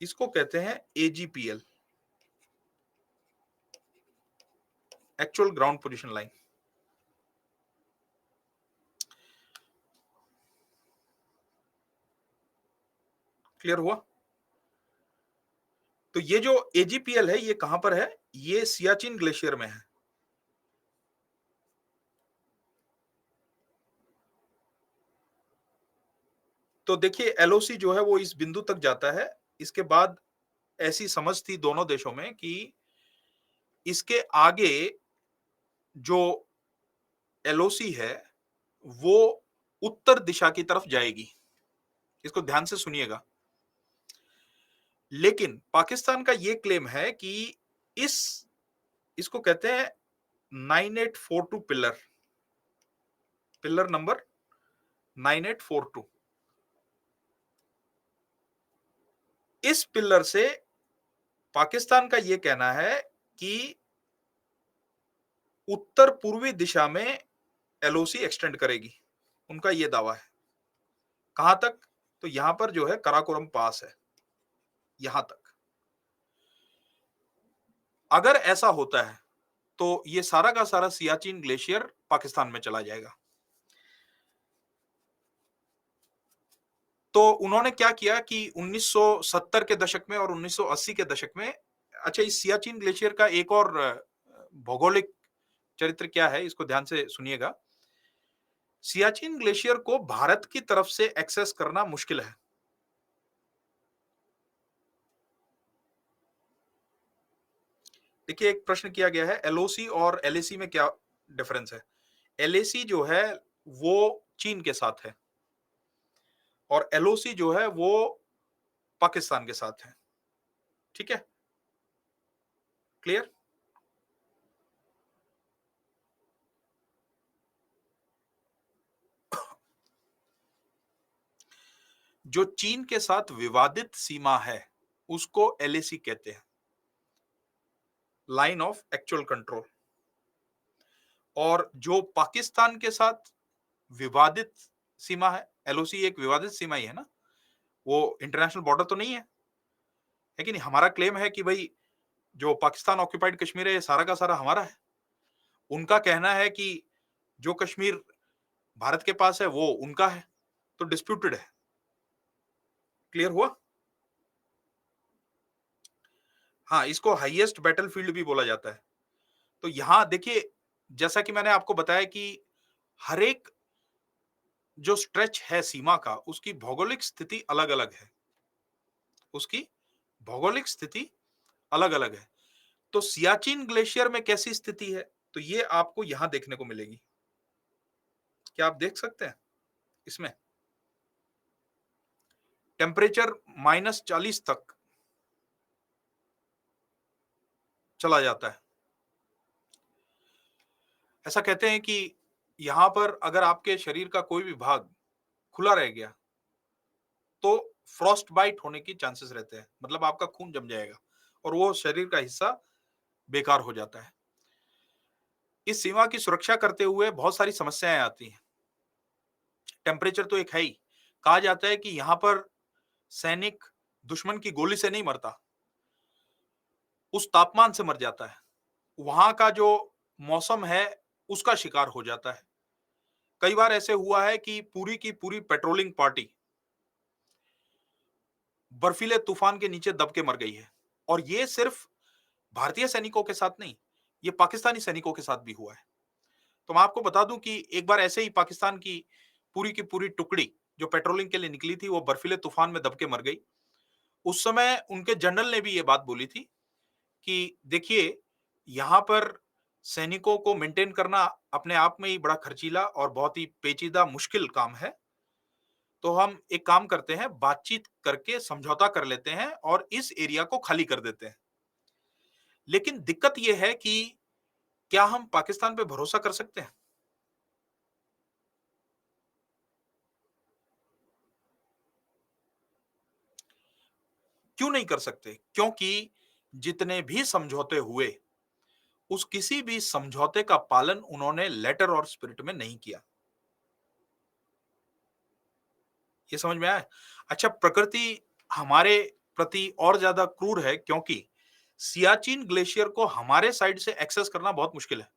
इसको कहते हैं AGPL, actual ground position line. Clear हुआ? तो ये जो एजीपीएल है ये कहां पर है? ये सियाचिन ग्लेशियर में है। तो देखिए एलओसी जो है वो इस बिंदु तक जाता है। इसके बाद ऐसी समझ थी दोनों देशों में कि इसके आगे जो एलओसी है वो उत्तर दिशा की तरफ जाएगी। इसको ध्यान से सुनिएगा। लेकिन पाकिस्तान का ये क्लेम है कि इस इसको कहते हैं 9842 पिलर, पिलर नंबर 9842। इस पिलर से पाकिस्तान का यह कहना है कि उत्तर पूर्वी दिशा में एलओसी एक्सटेंड करेगी। उनका ये दावा है। कहां तक? तो यहां पर जो है कराकोरम पास है, यहां तक। अगर ऐसा होता है तो ये सारा का सारा सियाचिन ग्लेशियर पाकिस्तान में चला जाएगा। तो उन्होंने क्या किया कि 1970 के दशक में और 1980 के दशक में, अच्छा, इस सियाचिन ग्लेशियर का एक और भौगोलिक चरित्र क्या है, इसको ध्यान से सुनिएगा। सियाचिन ग्लेशियर को भारत की तरफ से एक्सेस करना मुश्किल है। देखिए, एक प्रश्न किया गया है, एलओसी और एलएसी में क्या डिफरेंस है? एलएसी जो है वो चीन के साथ है और एलओसी जो है वो पाकिस्तान के साथ है। ठीक है, क्लियर? जो चीन के साथ विवादित सीमा है उसको एलएसी कहते हैं, लाइन ऑफ एक्चुअल कंट्रोल। और जो पाकिस्तान के साथ विवादित सीमा है, एलओसी एक विवादित सीमा ही है ना, वो इंटरनेशनल बॉर्डर तो नहीं है कि नहीं? हमारा क्लेम है कि भाई जो पाकिस्तान ऑक्यूपाइड कश्मीर है ये सारा का सारा हमारा है। उनका कहना है कि जो कश्मीर भारत के पास है वो उनका है, तो डिस्प्यूटेड है। क्लियर हुआ? हाँ, इसको हाईएस्ट बैटलफील्ड भी बोला जाता है। तो यहां देखिए, जैसा कि मैंने आपको बताया कि हर एक जो स्ट्रेच है सीमा का, उसकी भौगोलिक स्थिति अलग अलग है, उसकी भौगोलिक स्थिति अलग अलग है। तो सियाचिन ग्लेशियर में कैसी स्थिति है, तो ये आपको यहां देखने को मिलेगी। क्या आप देख सकते हैं? इसमें टेम्परेचर -40 तक चला जाता है। ऐसा कहते हैं कि यहां पर अगर आपके शरीर का कोई भी भाग खुला रह गया तो फ्रॉस्ट बाइट होने की चांसेस रहते हैं, मतलब आपका खून जम जाएगा और वो शरीर का हिस्सा बेकार हो जाता है। इस सीमा की सुरक्षा करते हुए बहुत सारी समस्याएं आती हैं। टेम्परेचर तो एक है ही। कहा जाता है कि यहां पर सैनिक दुश्मन की गोली से नहीं मरता, उस तापमान से मर जाता है। वहां का जो मौसम है उसका शिकार हो जाता है। कई बार ऐसे हुआ है कि पूरी की पूरी पेट्रोलिंग पार्टी बर्फीले तूफान के नीचे दब के मर गई है। और ये सिर्फ भारतीय सैनिकों के साथ नहीं, ये पाकिस्तानी सैनिकों के साथ भी हुआ है। तो मैं आपको बता दूं कि एक बार ऐसे ही पाकिस्तान की पूरी टुकड़ी जो पेट्रोलिंग के लिए निकली थी वो बर्फीले तूफान में दब के मर गई। उस समय उनके जनरल ने भी ये बात बोली थी कि देखिए, यहां पर सैनिकों को मेंटेन करना अपने आप में ही बड़ा खर्चीला और बहुत ही पेचीदा मुश्किल काम है। तो हम एक काम करते हैं, बातचीत करके समझौता कर लेते हैं और इस एरिया को खाली कर देते हैं। लेकिन दिक्कत यह है कि क्या हम पाकिस्तान पे भरोसा कर सकते हैं? क्यों नहीं कर सकते? क्योंकि जितने भी समझौते हुए, उस किसी भी समझौते का पालन उन्होंने लेटर और स्पिरिट में नहीं किया। ये समझ में आया? अच्छा, प्रकृति हमारे प्रति और ज्यादा क्रूर है क्योंकि सियाचिन ग्लेशियर को हमारे साइड से एक्सेस करना बहुत मुश्किल है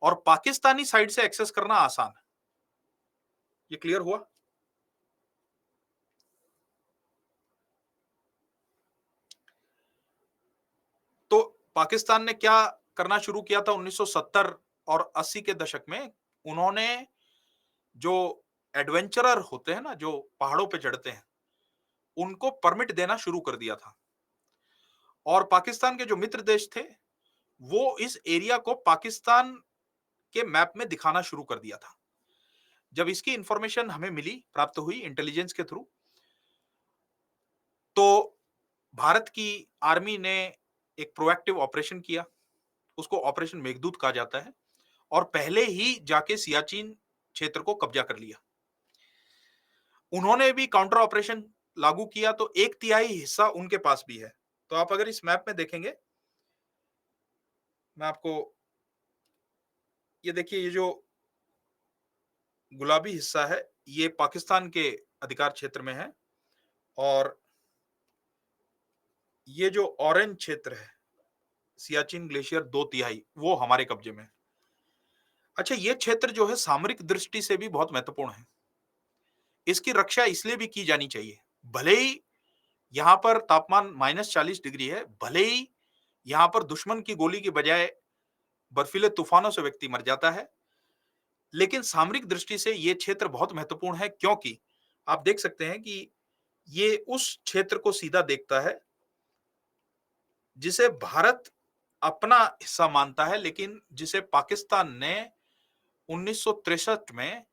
और पाकिस्तानी साइड से एक्सेस करना आसान है। ये क्लियर हुआ? तो पाकिस्तान ने क्या करना शुरू किया था 1970 और 80 के दशक में? उन्होंने जो एडवेंचरर होते हैं ना, जो पहाड़ों पे चढ़ते हैं, उनको परमिट देना शुरू कर दिया था। और पाकिस्तान के जो मित्र देश थे, वो इस एरिया को पाकिस्तान के मैप में दिखाना शुरू कर दिया था। जब इसकी इंफॉर्मेशन हमें मिली, प्राप्त हुई इंटेलिजेंस के थ्रू, तो भारत की आर्मी ने एक प्रोएक्टिव ऑपरेशन किया। उसको ऑपरेशन मेघदूत कहा जाता है और पहले ही जाके सियाचिन क्षेत्र को कब्जा कर लिया। उन्होंने भी काउंटर ऑपरेशन लागू किया तो 1/3 हिस्सा उनके पास भी है। तो आप अगर इस मैप में देखेंगे, मैं आपको ये देखिए, ये जो गुलाबी हिस्सा है, ये पाकिस्तान के अधिकार क्षेत्र में है, और ये जो ऑरेंज क्षेत्र है, सियाचिन ग्लेशियर 2/3 वो हमारे कब्जे में है। अच्छा, ये क्षेत्र जो है सामरिक दृष्टि से भी बहुत महत्वपूर्ण है। इसकी रक्षा इसलिए भी की जानी चाहिए। भले ही यहाँ पर तापमान -40 डिग्री है, भले ही यहाँ पर दुश्मन की गोली की बजाय बर्फीले तूफानों से व्यक्ति मर जाता है, लेकिन सामरिक दृष्टि से ये क्षेत्र बहुत महत्वपूर्ण है, क्योंकि आप देख सकते हैं कि ये उस क्षेत्र को सीधा देखता है जिसे भारत अपना हिस्सा मानता है, लेकिन जिसे पाकिस्तान ने 1963 में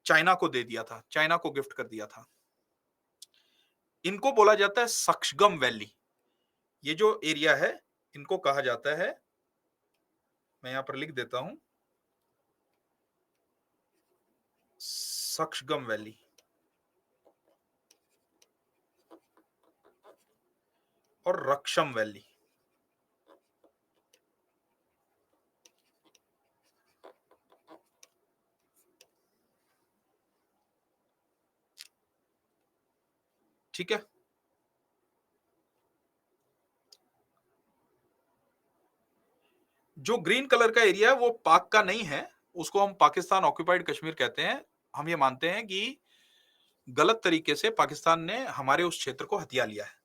चाइना को दे दिया था, चाइना को गिफ्ट कर दिया था। इनको बोला जाता है सक्शगम वैली। ये जो एरिया है, इनको कहा जाता है, मैं यहां पर लिख देता हूं, सक्शगम वैली और रक्षम वैली। ठीक है, जो ग्रीन कलर का एरिया है वो पाक का नहीं है, उसको हम पाकिस्तान ऑक्यूपाइड कश्मीर कहते हैं। हम ये मानते हैं कि गलत तरीके से पाकिस्तान ने हमारे उस क्षेत्र को हथिया लिया है।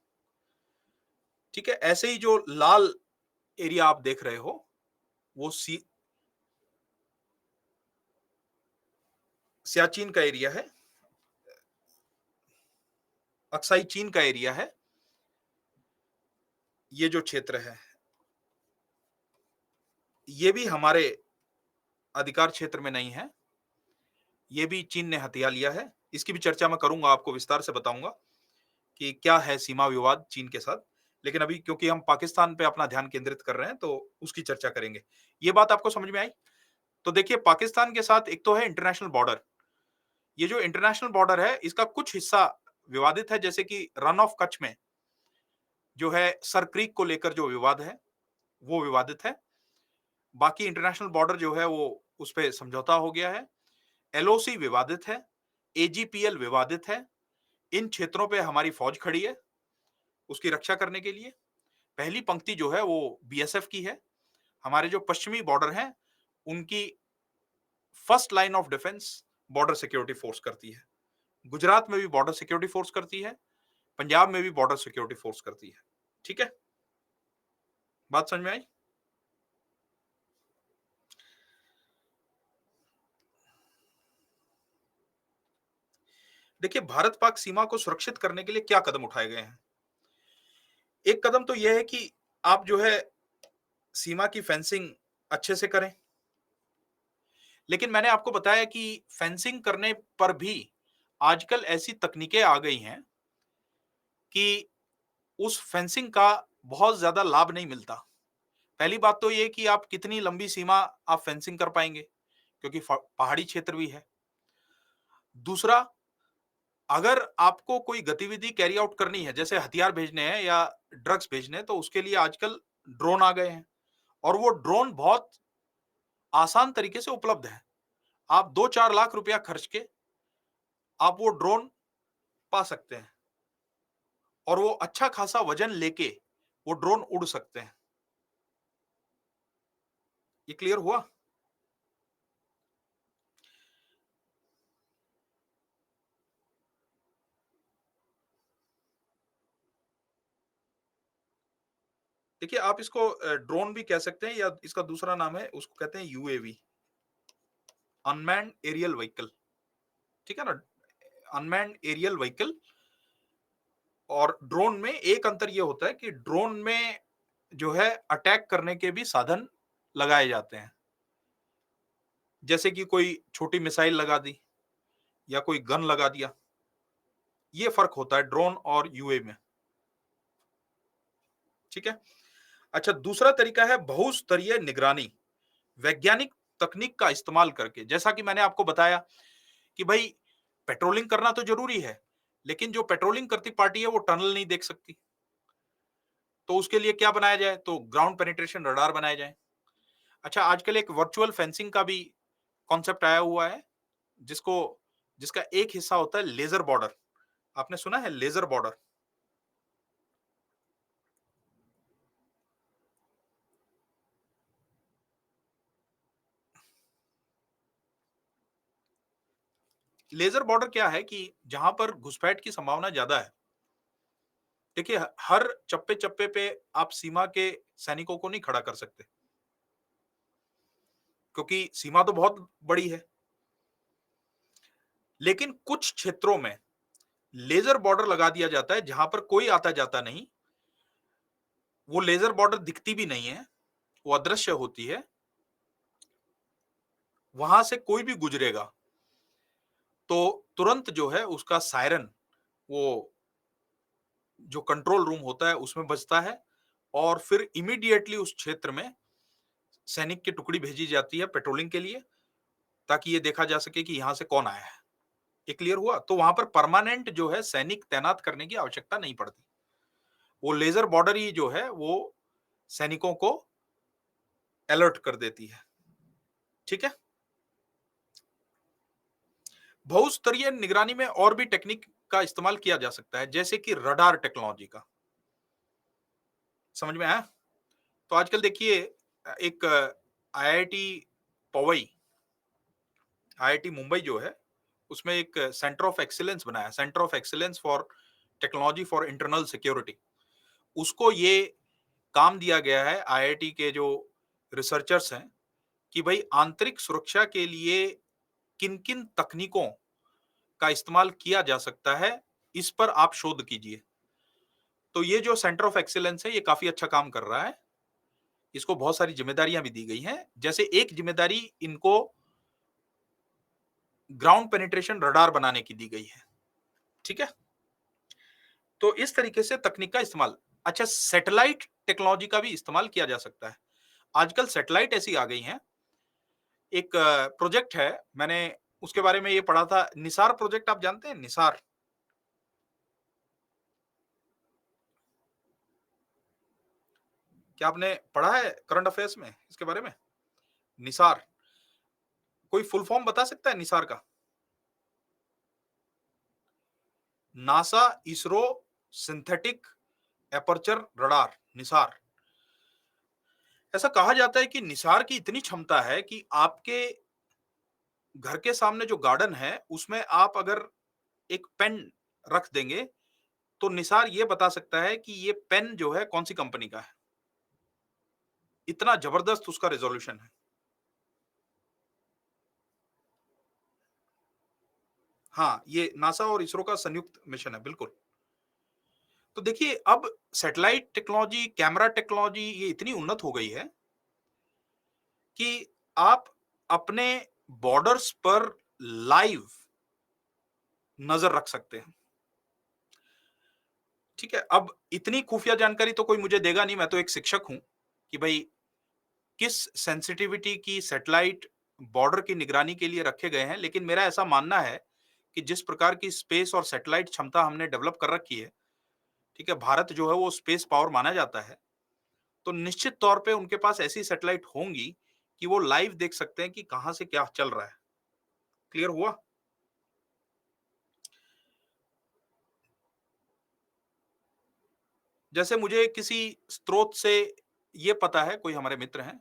ठीक है, ऐसे ही जो लाल एरिया आप देख रहे हो, वो सियाचिन का एरिया है, अक्साई चीन का एरिया है। ये जो क्षेत्र है, ये भी हमारे अधिकार क्षेत्र में नहीं है, ये भी चीन ने हथिया लिया है। इसकी भी चर्चा मैं करूंगा, आपको विस्तार से बताऊंगा कि क्या है सीमा विवाद चीन के साथ। लेकिन अभी क्योंकि हम पाकिस्तान पे अपना ध्यान केंद्रित कर रहे हैं, तो उसकी चर्चा करेंगे। ये बात आपको समझ में आई? तो देखिए, पाकिस्तान के साथ एक तो है इंटरनेशनल बॉर्डर। ये जो इंटरनेशनल बॉर्डर है, इसका कुछ हिस्सा विवादित है, जैसे कि रन ऑफ कच्छ में जो है सर क्रीक को लेकर जो विवाद है, वो विवादित है। बाकी इंटरनेशनल बॉर्डर जो है वो उस पर समझौता हो गया है। एलओसी विवादित है, एजीपीएल विवादित है। इन क्षेत्रों पे हमारी फौज खड़ी है उसकी रक्षा करने के लिए। पहली पंक्ति जो है वो बीएसएफ की है। हमारे जो पश्चिमी बॉर्डर हैं, उनकी first line of defence border security force करती है। गुजरात में भी बॉर्डर सिक्योरिटी फोर्स करती है, पंजाब में भी बॉर्डर सिक्योरिटी फोर्स करती है। ठीक है, बात समझ में आई? देखिए, भारत पाक सीमा को सुरक्षित करने के लिए क्या कदम उठाए गए हैं। एक कदम तो यह है कि आप जो है सीमा की फेंसिंग अच्छे से करें। लेकिन मैंने आपको बताया कि फेंसिंग करने पर भी आजकल ऐसी तकनीकें आ गई हैं कि उस फेंसिंग का बहुत ज्यादा लाभ नहीं मिलता। पहली बात तो ये कि आप कितनी लंबी सीमा आप फेंसिंग कर पाएंगे, क्योंकि पहाड़ी क्षेत्र भी है। दूसरा, अगर आपको कोई गतिविधि कैरी आउट करनी है, जैसे हथियार भेजने हैं या ड्रग्स भेजने हैं, तो उसके लिए आजकल ड्रोन आ गए हैं, और वो ड्रोन बहुत आसान तरीके से उपलब्ध है। आप 2-4 लाख रुपया खर्च के आप वो ड्रोन पा सकते हैं, और वो अच्छा खासा वजन लेके वो ड्रोन उड़ सकते हैं। ये क्लियर हुआ? देखिए, आप इसको ड्रोन भी कह सकते हैं, या इसका दूसरा नाम है, उसको कहते हैं यूएवी, अनमैन्ड एरियल व्हीकल। ठीक है ना, अनमैन्ड एरियल व्हीकल। और ड्रोन में एक अंतर ये होता है कि ड्रोन में जो है अटैक करने के भी साधन लगाए जाते हैं, जैसे कि कोई छोटी मिसाइल लगा दी या कोई गन लगा दिया। ये फर्क होता है ड्रोन और यूए में। ठीक है। अच्छा, दूसरा तरीका है बहुस्तरीय निगरानी, वैज्ञानिक तकनीक का इस्तेमाल करके। जैसा कि मैंने आपको बताया कि भाई, पेट्रोलिंग करना तो जरूरी है, लेकिन जो पेट्रोलिंग करती पार्टी है वो टनल नहीं देख सकती। तो उसके लिए क्या बनाया जाए? तो ग्राउंड पेनिट्रेशन रडार बनाए जाए। अच्छा, आजकल एक वर्चुअल फेंसिंग का भी कॉन्सेप्ट आया हुआ है, जिसको जिसका एक हिस्सा होता है लेजर बॉर्डर। आपने सुना है लेजर बॉर्डर? लेजर बॉर्डर क्या है कि जहां पर घुसपैठ की संभावना ज्यादा है। देखिए, हर चप्पे चप्पे पे आप सीमा के सैनिकों को नहीं खड़ा कर सकते, क्योंकि सीमा तो बहुत बड़ी है। लेकिन कुछ क्षेत्रों में लेजर बॉर्डर लगा दिया जाता है जहां पर कोई आता जाता नहीं। वो लेजर बॉर्डर दिखती भी नहीं है, वो अदृश्य होती है। वहां से कोई भी गुजरेगा तो तुरंत जो है उसका सायरन, वो जो कंट्रोल रूम होता है उसमें बजता है, और फिर इमीडिएटली उस क्षेत्र में सैनिक की टुकड़ी भेजी जाती है पेट्रोलिंग के लिए, ताकि ये देखा जा सके कि यहां से कौन आया है। ये क्लियर हुआ? तो वहां पर परमानेंट जो है सैनिक तैनात करने की आवश्यकता नहीं पड़ती। वो लेजर बॉर्डर ही जो है वो सैनिकों को अलर्ट कर देती है। ठीक है। बहुस्तरीय निगरानी में और भी टेक्निक का इस्तेमाल किया जा सकता है, जैसे कि रडार टेक्नोलॉजी का। समझ में आया? तो आजकल देखिए, एक आईआईटी पवई, आईआईटी मुंबई जो है, उसमें एक सेंटर ऑफ एक्सीलेंस बनाया, centre of excellence for technology for internal security. उसको ये काम दिया गया है, आईआईटी के जो रिसर्चर्स हैं, कि भाई आंतरिक सुरक्षा के लिए किन किन तकनीकों का इस्तेमाल किया जा सकता है, इस पर आप शोध कीजिए। तो ये जो सेंटर ऑफ एक्सीलेंस है, ये काफी अच्छा काम कर रहा है। इसको बहुत सारी जिम्मेदारियां भी दी गई हैं। जैसे एक जिम्मेदारी इनको ग्राउंड पेनिट्रेशन रडार बनाने की दी गई है। ठीक है। तो इस तरीके से तकनीक का इस्तेमाल। अच्छा, सैटेलाइट टेक्नोलॉजी का भी इस्तेमाल किया जा सकता है। आजकल सैटेलाइट ऐसी आ गई हैं। एक प्रोजेक्ट है, मैंने उसके बारे में ये पढ़ा था, निसार प्रोजेक्ट। आप जानते हैं निसार? क्या आपने पढ़ा है करंट अफेयर्स में इसके बारे में? निसार, कोई फुल फॉर्म बता सकता है निसार का? NASA ISRO synthetic aperture radar, Nisar. ऐसा कहा जाता है कि निसार की इतनी क्षमता है कि आपके घर के सामने जो गार्डन है उसमें आप अगर एक पेन रख देंगे, तो निसार ये बता सकता है कि ये पेन जो है कौन सी कंपनी का है। इतना जबरदस्त उसका रेजोल्यूशन है। हाँ, ये नासा और इसरो का संयुक्त मिशन है, बिल्कुल। तो देखिए, अब सैटेलाइट टेक्नोलॉजी, कैमरा टेक्नोलॉजी ये इतनी उन्नत हो गई है कि आप अपने बॉर्डर्स पर लाइव नजर रख सकते हैं। ठीक है। अब इतनी खुफिया जानकारी तो कोई मुझे देगा नहीं, मैं तो एक शिक्षक हूं, कि भाई किस सेंसिटिविटी की सैटेलाइट बॉर्डर की निगरानी के लिए रखे गए हैं। लेकिन मेरा ऐसा मानना है कि जिस प्रकार की स्पेस और सैटेलाइट क्षमता हमने डेवलप कर रखी है, ठीक है, भारत जो है वो स्पेस पावर माना जाता है, तो निश्चित तौर पे उनके पास ऐसी सैटेलाइट होंगी कि वो लाइव देख सकते हैं कि कहां से क्या चल रहा है। क्लियर हुआ? जैसे मुझे किसी स्रोत से ये पता है, कोई हमारे मित्र हैं,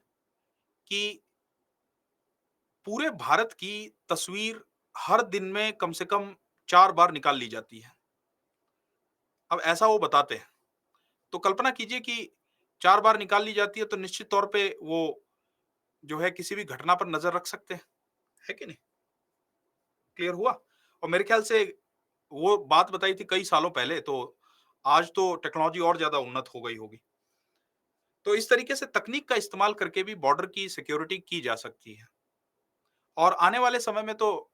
कि पूरे भारत की तस्वीर हर दिन में कम से कम 4 बार निकाल ली जाती है। अब ऐसा वो बताते हैं। तो कल्पना कीजिए कि 4 बार निकाल ली जाती है, तो निश्चित तौर पे वो जो है किसी भी घटना पर नज़र रख सकते हैं। है कि नहीं? क्लियर हुआ? और मेरे ख्याल से वो बात बताई थी कई सालों पहले, तो आज तो टेक्नोलॉजी और ज़्यादा उन्नत हो गई होगी। तो इस तरीके से तकनीक का इस्तेमाल करके भी बॉर्डर की सिक्योरिटी की जा सकती है। और आने वाले समय में तो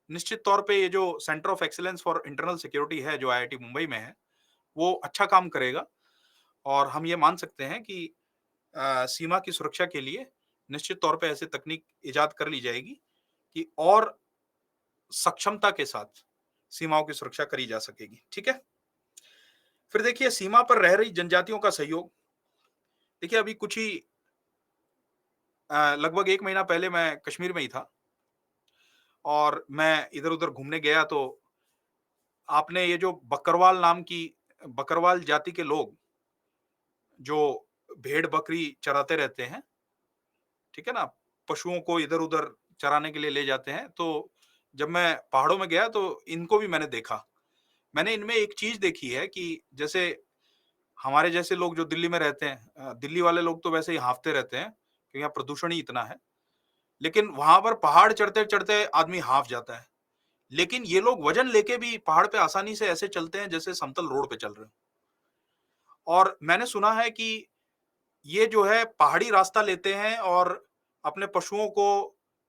निश्चित तौर पे ये जो centre of excellence for internal security है, जो आईआईटी मुंबई में है, वो अच्छा काम करेगा। और हम ये मान सकते हैं कि सीमा की सुरक्षा के लिए निश्चित तौर पे ऐसी तकनीक इजाद कर ली जाएगी कि और सक्षमता के साथ सीमाओं की सुरक्षा करी जा सकेगी। ठीक है। फिर देखिए, सीमा पर रह रही जनजातियों का सहयोग। देखिए, अभी कुछ ही लगभग 1 महीना पहले मैं कश्मीर में ही था, और मैं इधर-उधर घूमने गया तो आपने ये जो बकरवाल जाति के लोग जो भेड़-बकरी चराते रहते हैं, ठीक है ना? पशुओं को इधर-उधर चराने के लिए ले जाते हैं, तो जब मैं पहाड़ों में गया तो इनको भी मैंने देखा। मैंने इनमें एक चीज़ देखी है कि जैसे हमारे जैसे लोग जो दिल्ली में रहते हैं, दिल्ली वाले लोग तो वैसे ही हाँफते रहते हैं, क्योंकि यहाँ प्रदूषण ही इतना है। लेकिन वहाँ पर पहाड़ चढ़ते-चढ़ते आदमी हाँफ जाता है। लेकिन ये लोग वज़न लेके भी पहाड़ पे आसानी से ऐसे चलते हैं जैसे समतल रोड पे चल रहे हों। और मैंने सुना है कि ये जो है पहाड़ी रास्ता लेते हैं और अपने पशुओं को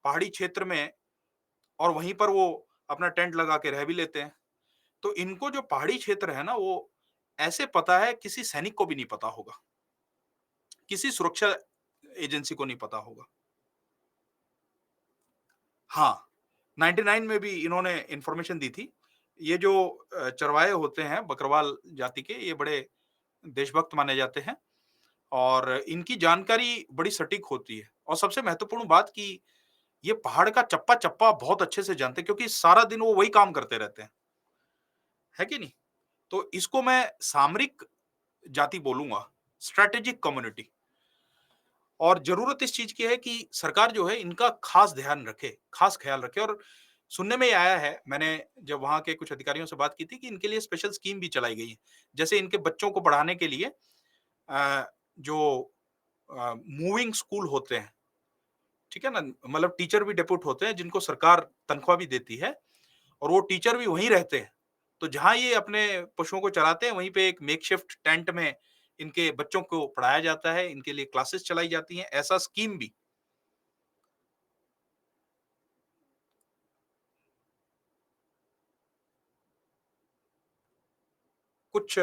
पहाड़ी क्षेत्र में और वहीं पर वो अपना टेंट लगा के रह भी लेते हैं। तो इनको जो पहाड़ी क्षेत्र है ना, वो ऐसे पता है किसी सैनिक को भी नहीं पता होगा, किसी सुरक्षा एजेंसी को नहीं पता होगा। हाँ, 99 में भी इन्होंने इन्फॉर्मेशन दी थी। ये जो चरवाहे होते हैं बकरवाल जाति के, ये बड़े देशभक्त माने जाते हैं और इनकी जानकारी बड़ी सटीक होती है और सबसे महत्वपूर्ण बात कि ये पहाड़ का चप्पा-चप्पा बहुत अच्छे से जानते हैं क्योंकि सारा दिन वो वही काम करते रहते हैं, है कि नहीं? तो इसको मैं सामरिक जाति बोलूँगा, स्ट्रैटेजिक कम्युनिटी। और ज़रूरत इस चीज़ की है कि सरकार जो है इनका ख़ास ध्यान रखे, ख़ास ख़्याल रखे और सुनने में ये आया है, मैंने जब वहाँ के कुछ अधिकारियों से बात की थी कि इनके लिए स्पेशल स्कीम भी चलाई गई है। जैसे इनके बच्चों को पढ़ाने के लिए जो मूविंग स्कूल होते हैं, ठीक है ना? मतलब टीचर भी डेप्यूट होते हैं जिनको सरकार तनख्वाह भी देती है और वो टीचर भी वहीं रहते हैं। तो जहाँ ये अपने पशुओं को चराते हैं, वहीं पे एक मेकशिफ्ट टेंट में इनके बच्चों को पढ़ाया जाता है, इनके लिए क्लासेस चलाई जाती हैं, ऐसा स्कीम भी। कुछ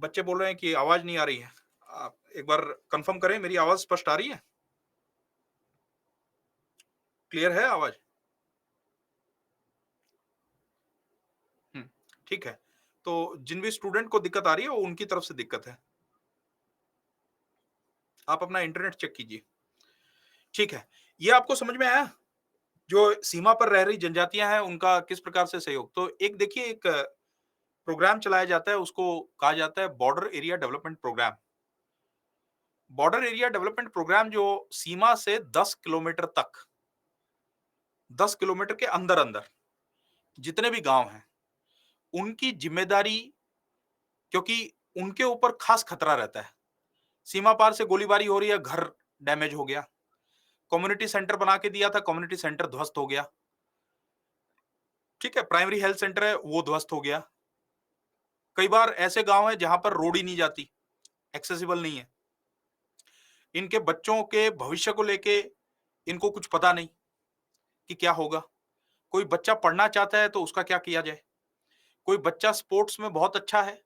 बच्चे बोल रहे हैं कि आवाज़ नहीं आ रही है। आप एक बार कन्फर्म करें मेरी आवाज़ स्पष्ट आ रही है? क्लियर है आवाज़? हुँ, ठीक है। तो जिन भी स्टूडेंट को दिक्कत आ रही है, वो उनकी तरफ से दिक्कत है। आप अपना इंटरनेट चेक कीजिए। ठीक है। ये आपको समझ में आया? जो सीमा पर रह रही जनजातियाँ हैं, उनका किस प्रकार से सहयोग? तो एक देखिए एक प्रोग्राम चलाया जाता है, उसको कहा जाता है border area development programme. Border area development programme जो सीमा से 10 किलोमीटर तक, 10 किलोमीटर के अंदर-अंदर जितने भी गाँव हैं, उनकी ज़िम्मेदारी, क्योंकि उनके ऊपर ख़ास खतरा रहता है। सीमा पार से गोलीबारी हो रही है, घर डैमेज हो गया। कम्युनिटी सेंटर बना के दिया था, कम्युनिटी सेंटर ध्वस्त हो गया। ठीक है, प्राइमरी हेल्थ सेंटर है, वो ध्वस्त हो गया। कई बार ऐसे गाँव हैं जहाँ पर रोड ही नहीं जाती, एक्सेसिबल नहीं है। इनके बच्चों के भविष्य को लेके इनको कुछ पता नहीं कि क्या होगा। कोई बच्चा पढ़ना चाहता है तो उसका क्या किया जाए? कोई बच्चा स्पोर्ट्स में बहुत अच्छा है,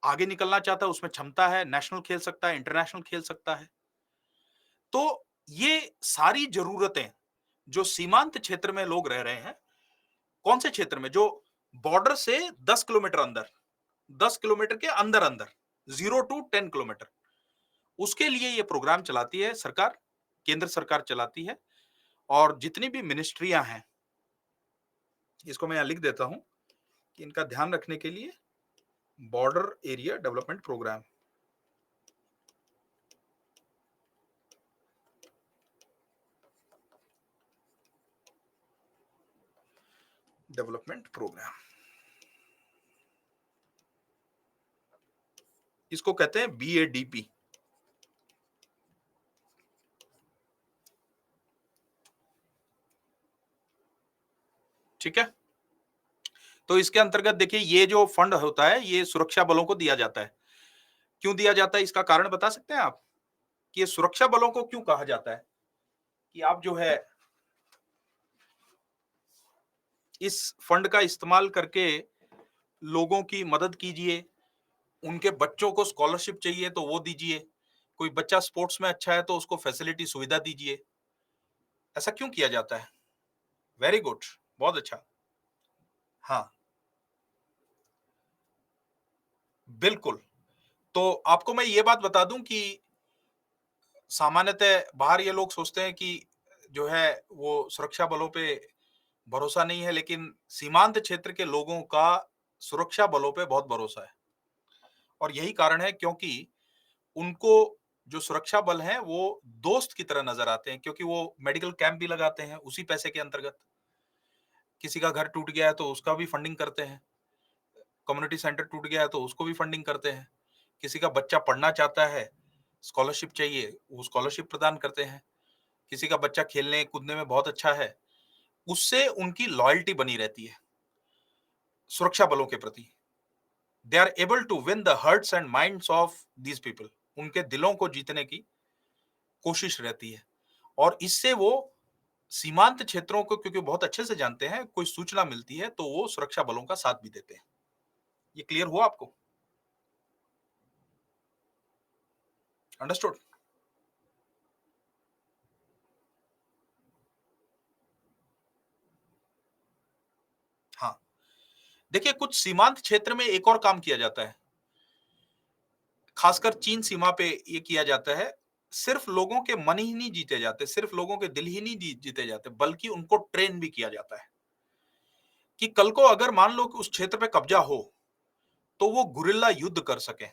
आगे निकलना चाहता है, उसमें क्षमता है, नेशनल खेल सकता है, इंटरनेशनल खेल सकता है। तो ये सारी ज़रूरतें जो सीमांत क्षेत्र में लोग रह रहे हैं, कौन से क्षेत्र में? जो बॉर्डर से 10 किलोमीटर अंदर, 10 किलोमीटर के अंदर-अंदर, 0 टू 10 किलोमीटर, उसके लिए ये प्रोग्राम चलाती है सरकार, केंद्र सरकार चलाती है और जितनी भी मिनिस्ट्रियाँ हैं, इसको मैं यहाँ लिख देता हूँ कि इनका ध्यान रखने के लिए border area development programme, development programme, इसको कहते हैं बीएडीपी। ठीक है? तो इसके अंतर्गत देखिए ये जो फंड होता है, ये सुरक्षा बलों को दिया जाता है। क्यों दिया जाता है, इसका कारण बता सकते हैं आप? कि ये सुरक्षा बलों को क्यों कहा जाता है? कि आप जो है इस फंड का इस्तेमाल करके लोगों की मदद कीजिए, उनके बच्चों को स्कॉलरशिप चाहिए तो वो दीजिए, कोई बच्चा स्पोर्ट्स में अच्छा है तो उसको फैसिलिटी सुविधा दीजिए। ऐसा क्यों किया जाता है? वेरी गुड, बहुत अच्छा। हाँ, बिल्कुल। तो आपको मैं ये बात बता दूँ कि सामान्यतः बाहर ये लोग सोचते हैं कि जो है वो सुरक्षा बलों पे भरोसा नहीं है, लेकिन सीमांत क्षेत्र के लोगों का सुरक्षा बलों पे बहुत भरोसा है। और यही कारण है क्योंकि उनको जो सुरक्षा बल हैं वो दोस्त की तरह नज़र आते हैं, क्योंकि वो मेडिकल कैंप भी लगाते हैं उसी पैसे के अंतर्गत। किसी का घर टूट गया है तो उसका भी फंडिंग करते हैं। कम्युनिटी सेंटर टूट गया है तो उसको भी फंडिंग करते हैं। किसी का बच्चा पढ़ना चाहता है, स्कॉलरशिप चाहिए, वो स्कॉलरशिप प्रदान करते हैं। किसी का बच्चा खेलने कूदने में बहुत अच्छा है, उससे उनकी लॉयल्टी बनी रहती है सुरक्षा बलों के प्रति। They are able to win the hearts and minds of these people. उनके दिलों को जीतने की कोशिश रहती है, और इससे वो सीमांत क्षेत्रों को क्योंकि बहुत अच्छे से जानते हैं, कोई सूचना मिलती है तो वो सुरक्षा बलों का साथ भी देते हैं। ये क्लियर हुआ आपको? अंडरस्टूड? हाँ, देखिए कुछ सीमांत क्षेत्र में एक और काम किया जाता है, खासकर चीन सीमा पे ये किया जाता है। सिर्फ लोगों के मन ही नहीं जीते जाते, सिर्फ लोगों के दिल ही नहीं जीते जाते, बल्कि उनको ट्रेन भी किया जाता है कि कल को अगर मान लो कि उस क्षेत्र पे कब्जा हो तो वो गुरिल्ला युद्ध कर सके।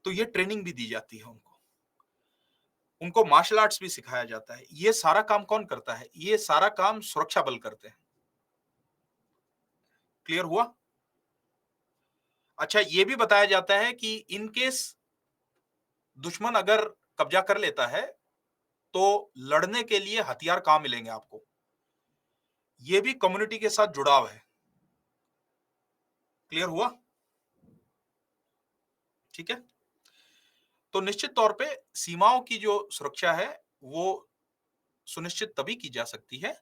तो ये ट्रेनिंग भी दी जाती है उनको। उनको मार्शल आर्ट्स भी सिखाया जाता है। ये सारा काम कौन करता है? ये सारा काम सुरक्षा बल करते हैं। क्लियर हुआ? अच्छा, ये भी बताया जाता है कि इन केस दुश्मन अगर कब्जा कर लेता है तो लड़ने के लिए हथियार कहां मिलेंगे आपको? ये भी कम्युनिटी के साथ जुड़ाव है। क्लियर हुआ? ठीक है। तो निश्चित तौर पे सीमाओं की जो सुरक्षा है वो सुनिश्चित तभी की जा सकती है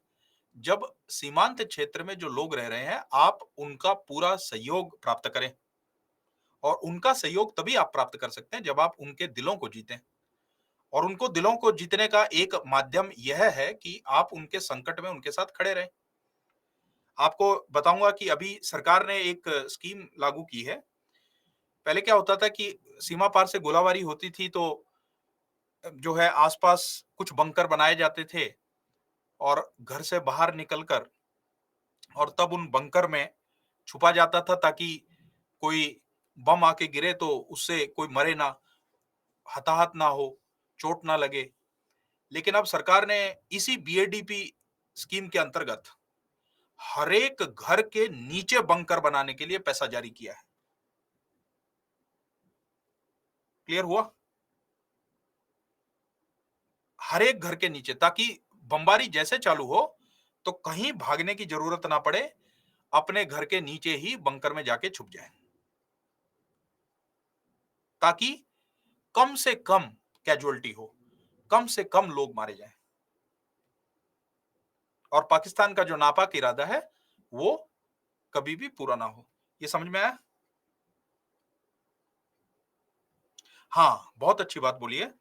जब सीमांत क्षेत्र में जो लोग रह रहे हैं आप उनका पूरा सहयोग प्राप्त करें। और उनका सहयोग तभी आप प्राप्त कर सकते हैं जब आप उनके दिलों को जीतें। और उनको दिलों को जीतने का एक माध्यम यह है कि आप उनके संकट में उनके साथ खड़े रहें। आपको बताऊंगा कि अभी सरकार ने एक स्कीम लागू की है। पहले क्या होता था कि सीमा पार से गोलाबारी होती थी तो जो है आसपास कुछ बंकर बनाए जाते थे, और घर से बाहर निकलकर और तब उन बंकर में छुपा जाता था ताकि कोई बम आके गिरे तो उससे कोई मरे ना, हताहत ना हो, चोट ना लगे। लेकिन अब सरकार ने इसी बीएडीपी स्कीम के अंतर्गत हर एक घर के नीचे बंकर बनाने के लिए पैसा जारी किया है। क्लियर हुआ? हर एक घर के नीचे, ताकि बमबारी जैसे चालू हो तो कहीं भागने की जरूरत ना पड़े, अपने घर के नीचे ही बंकर में जाके छुप जाए, ताकि कम से कम कैजुअलिटी हो, कम से कम लोग मारे जाएं। और पाकिस्तान का जो नापाक इरादा है वो कभी भी पूरा ना हो। ये समझ में आया? हाँ, बहुत अच्छी बात बोली है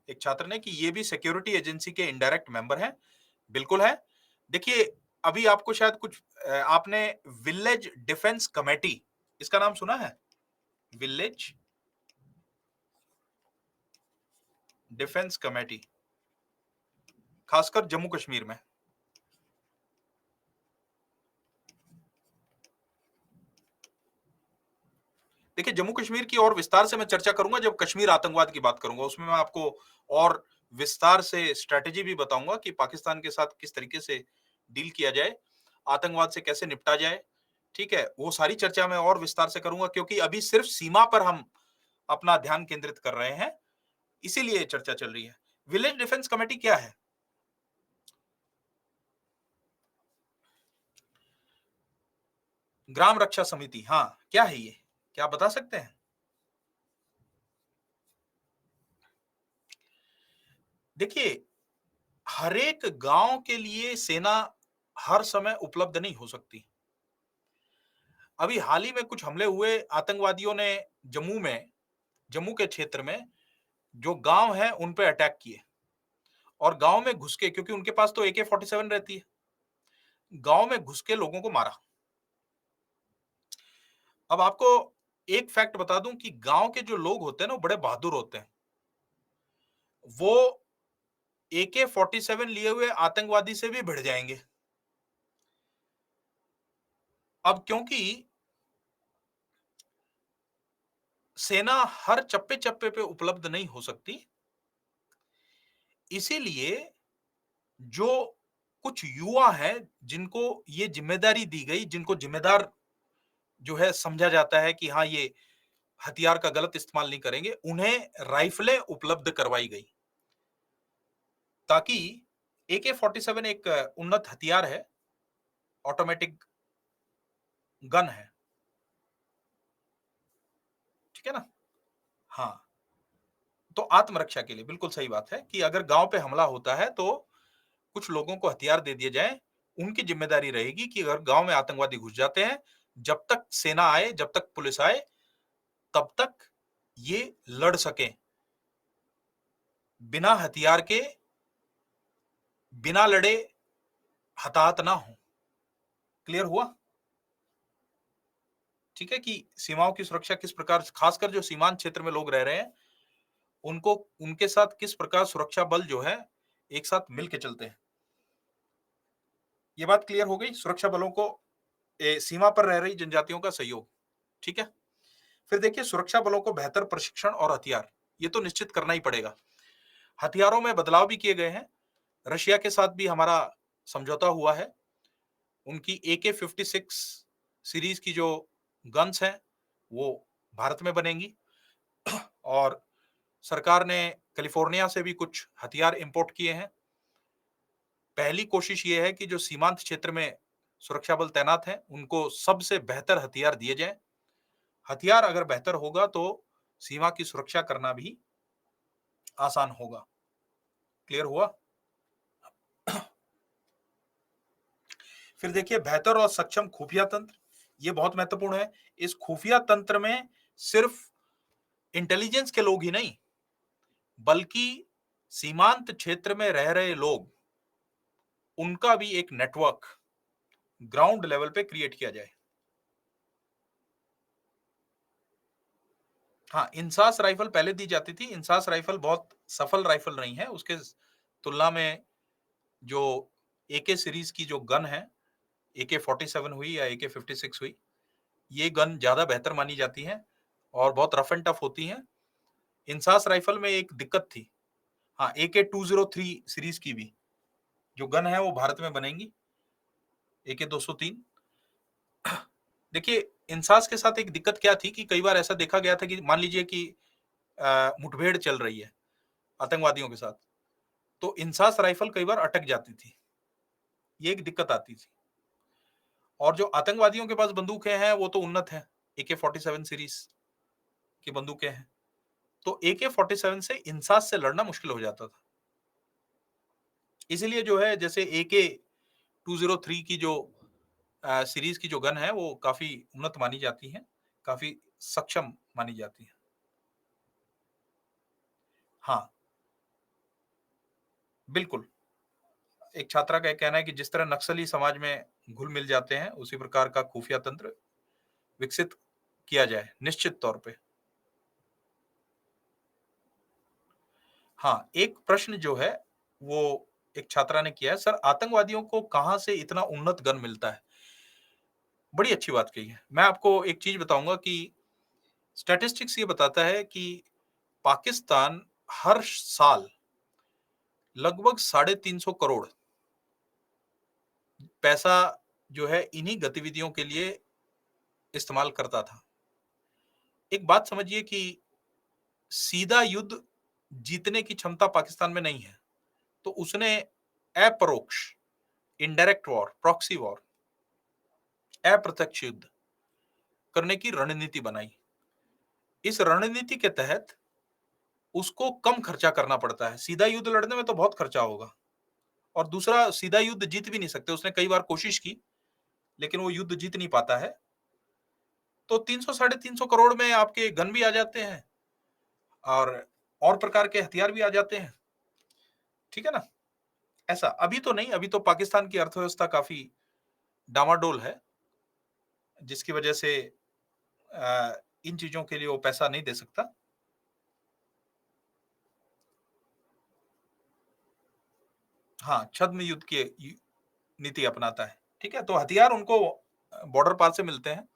एक छात्र ने कि ये भी सिक्योरिटी एजेंसी के इनडायरेक्ट मेंबर हैं। बिल्कुल है। देखिए, अभी आपको शायद कुछ आपने विलेज डिफेंस कमेटी, इसका नाम सुना है? विलेज डिफेंस कमेटी, खासकर जम्मू कश्मीर में। देखिए, जम्मू कश्मीर की और विस्तार से मैं चर्चा करूंगा जब कश्मीर आतंकवाद की बात करूंगा। उसमें मैं आपको और विस्तार से स्ट्रेटेजी भी बताऊंगा कि पाकिस्तान के साथ किस तरीके से डील किया जाए, आतंकवाद से कैसे निपटा जाए। ठीक है, वो सारी चर्चा मैं और विस्तार से करूंगा क्योंकि अभी सिर्फ सीमा पर हम अपना ध्यान केंद्रित कर रहे हैं, इसीलिए ये चर्चा चल रही है। विलेज डिफेंस कमेटी क्या है? ग्राम रक्षा समिति, हाँ, क्या है ये? क्या आप बता सकते हैं? देखिए, हर एक गांव के लिए सेना हर समय उपलब्ध नहीं हो सकती। अभी हाल ही में कुछ हमले हुए, आतंकवादियों ने जम्मू में, जम्मू के क्षेत्र में जो गांव हैं उन पे अटैक किए, और गांव में घुस के, क्योंकि उनके पास तो AK-47 रहती है, गांव में घुस के लोगों को मारा। अब आपको एक फैक्ट बता दूं कि गांव के जो लोग होते हैं ना वो बड़े बहादुर होते हैं। वो AK-47 लिए हुए आतंकवादी से भी भिड़ जाएंगे। अब क्योंकि सेना हर चप्पे-चप्पे पे उपलब्ध नहीं हो सकती, इसीलिए जो कुछ युवा हैं, जिनको ये ज़िम्मेदारी दी गई, जिनको ज़िम्मेदार जो है समझा जाता है कि हाँ, ये हथियार का गलत इस्तेमाल नहीं करेंगे, उन्हें राइफलें उपलब्ध करवाई गई। ताकि AK-47 एक उन्नत हथियार है, ऑटोमेटिक गन है, ठीक है ना? हाँ, तो आत्मरक्षा के लिए बिल्कुल सही बात है कि अगर गाँव पे हमला होता है तो कुछ लोगों को हथियार दे दिए जाएँ, उनकी ज़िम्मेदारी रहेगी कि अगर गाँव में आतंकवादी घुस जाते हैं, जब तक सेना आए, जब तक पुलिस आए, तब तक ये लड़ सकें। बिना हथियार के, बिना लड़े हताहत ना हों। क्लियर हुआ? ठीक है कि सीमाओं की सुरक्षा किस प्रकार, खासकर जो सीमांत क्षेत्र में लोग रह रहे हैं, उनको उनके साथ किस प्रकार सुरक्षा बल जो है, एक साथ मिल के चलते हैं। ये बात क्लियर हो गई? सुरक्षा बलों को सीमा पर रह रही जनजातियों का सहयोग, ठीक है? फिर देखिए सुरक्षा बलों को बेहतर प्रशिक्षण और हथियार, ये तो निश्चित करना ही पड़ेगा। हथियारों में बदलाव भी किए गए हैं। रशिया के साथ भी हमारा समझौता हुआ है। उनकी AK-56 सीरीज की जो गन्स हैं, वो भारत में बनेंगी और सरकार ने कैलिफोर्निया से भी कुछ हथियार इंपोर्ट किए हैं। पहली कोशिश ये है कि जो सीमांत क्षेत्र में सुरक्षा बल तैनात हैं, उनको सबसे बेहतर हथियार दिए जाएँ। हथियार अगर बेहतर होगा तो सीमा की सुरक्षा करना भी आसान होगा। क्लियर हुआ? फिर देखिए बेहतर और सक्षम खुफिया तंत्र, ये बहुत महत्वपूर्ण है। इस खुफिया तंत्र में सिर्फ इंटेलिजेंस के लोग ही नहीं, बल्कि सीमांत क्षेत्र में रह रहे लोग, उनका भी एक नेटवर्क ग्राउंड लेवल पे क्रिएट किया जाए। हाँ, इंसास राइफल पहले दी जाती थी। इंसास राइफल बहुत सफल राइफल नहीं है। उसके तुलना में जो AK सीरीज की जो गन है, AK-47 हुई या AK-56 हुई, ये गन ज़्यादा बेहतर मानी जाती हैं और बहुत रफ एंड टफ होती हैं। इंसास राइफल में एक दिक्कत थी। हाँ, AK-203 सीरीज की भी जो गन है वो भारत में बनेंगी। AK-203। देखिए, इंसास के साथ एक दिक्कत क्या थी कि कई बार ऐसा देखा गया था कि मान लीजिए कि मुठभेड़ चल रही है आतंकवादियों के साथ, तो इंसास राइफल कई बार अटक जाती थी। ये एक दिक्कत आती थी। और जो आतंकवादियों के पास बंदूकें हैं, वो तो उन्नत हैं। AK-47 सीरीज की बंदूकें हैं। तो AK-47 से इंसास से लड़ना मुश्किल हो जाता था। इसीलिए जो है जैसे AK-203 की जो सीरीज की जो गन है वो काफी उन्नत मानी जाती है, काफी सक्षम मानी जाती है। हाँ, बिल्कुल। एक छात्रा का कहना है कि जिस तरह नक्सली समाज में घुल मिल जाते हैं, उसी प्रकार का खुफिया तंत्र विकसित किया जाए, निश्चित तौर पे। हाँ, एक प्रश्न जो है वो एक छात्रा ने किया है, सर आतंकवादियों को कहाँ से इतना उन्नत गन मिलता है? बड़ी अच्छी बात कही है। मैं आपको एक चीज़ बताऊँगा कि स्टैटिस्टिक्स ये बताता है कि पाकिस्तान हर साल लगभग 350 करोड़ पैसा जो है इन्हीं गतिविधियों के लिए इस्तेमाल करता था। एक बात समझिए कि सीधा युद्ध जीतने की क्षमता पाकिस्तान में नहीं है, तो उसने अपरोक्ष, इनडायरेक्ट वॉर, प्रॉक्सी वॉर, अप्रत्यक्ष युद्ध करने की रणनीति बनाई। इस रणनीति के तहत उसको कम खर्चा करना पड़ता है। सीधा युद्ध लड़ने में तो बहुत खर्चा होगा और दूसरा सीधा युद्ध जीत भी नहीं सकते। उसने कई बार कोशिश की, लेकिन वो युद्ध जीत नहीं पाता है। तो 300 साढ़े 300 करोड़ में आपके गन भी आ जाते हैं और प्रकार के हथियार भी आ जाते हैं। ठीक है ना? ऐसा अभी तो नहीं, अभी तो पाकिस्तान की अर्थव्यवस्था काफी डामाडोल है, जिसकी वजह से इन चीजों के लिए वो पैसा नहीं दे सकता। हाँ, छद्म युद्ध की नीति अपनाता है, ठीक है? तो हथियार उनको बॉर्डर पार से मिलते हैं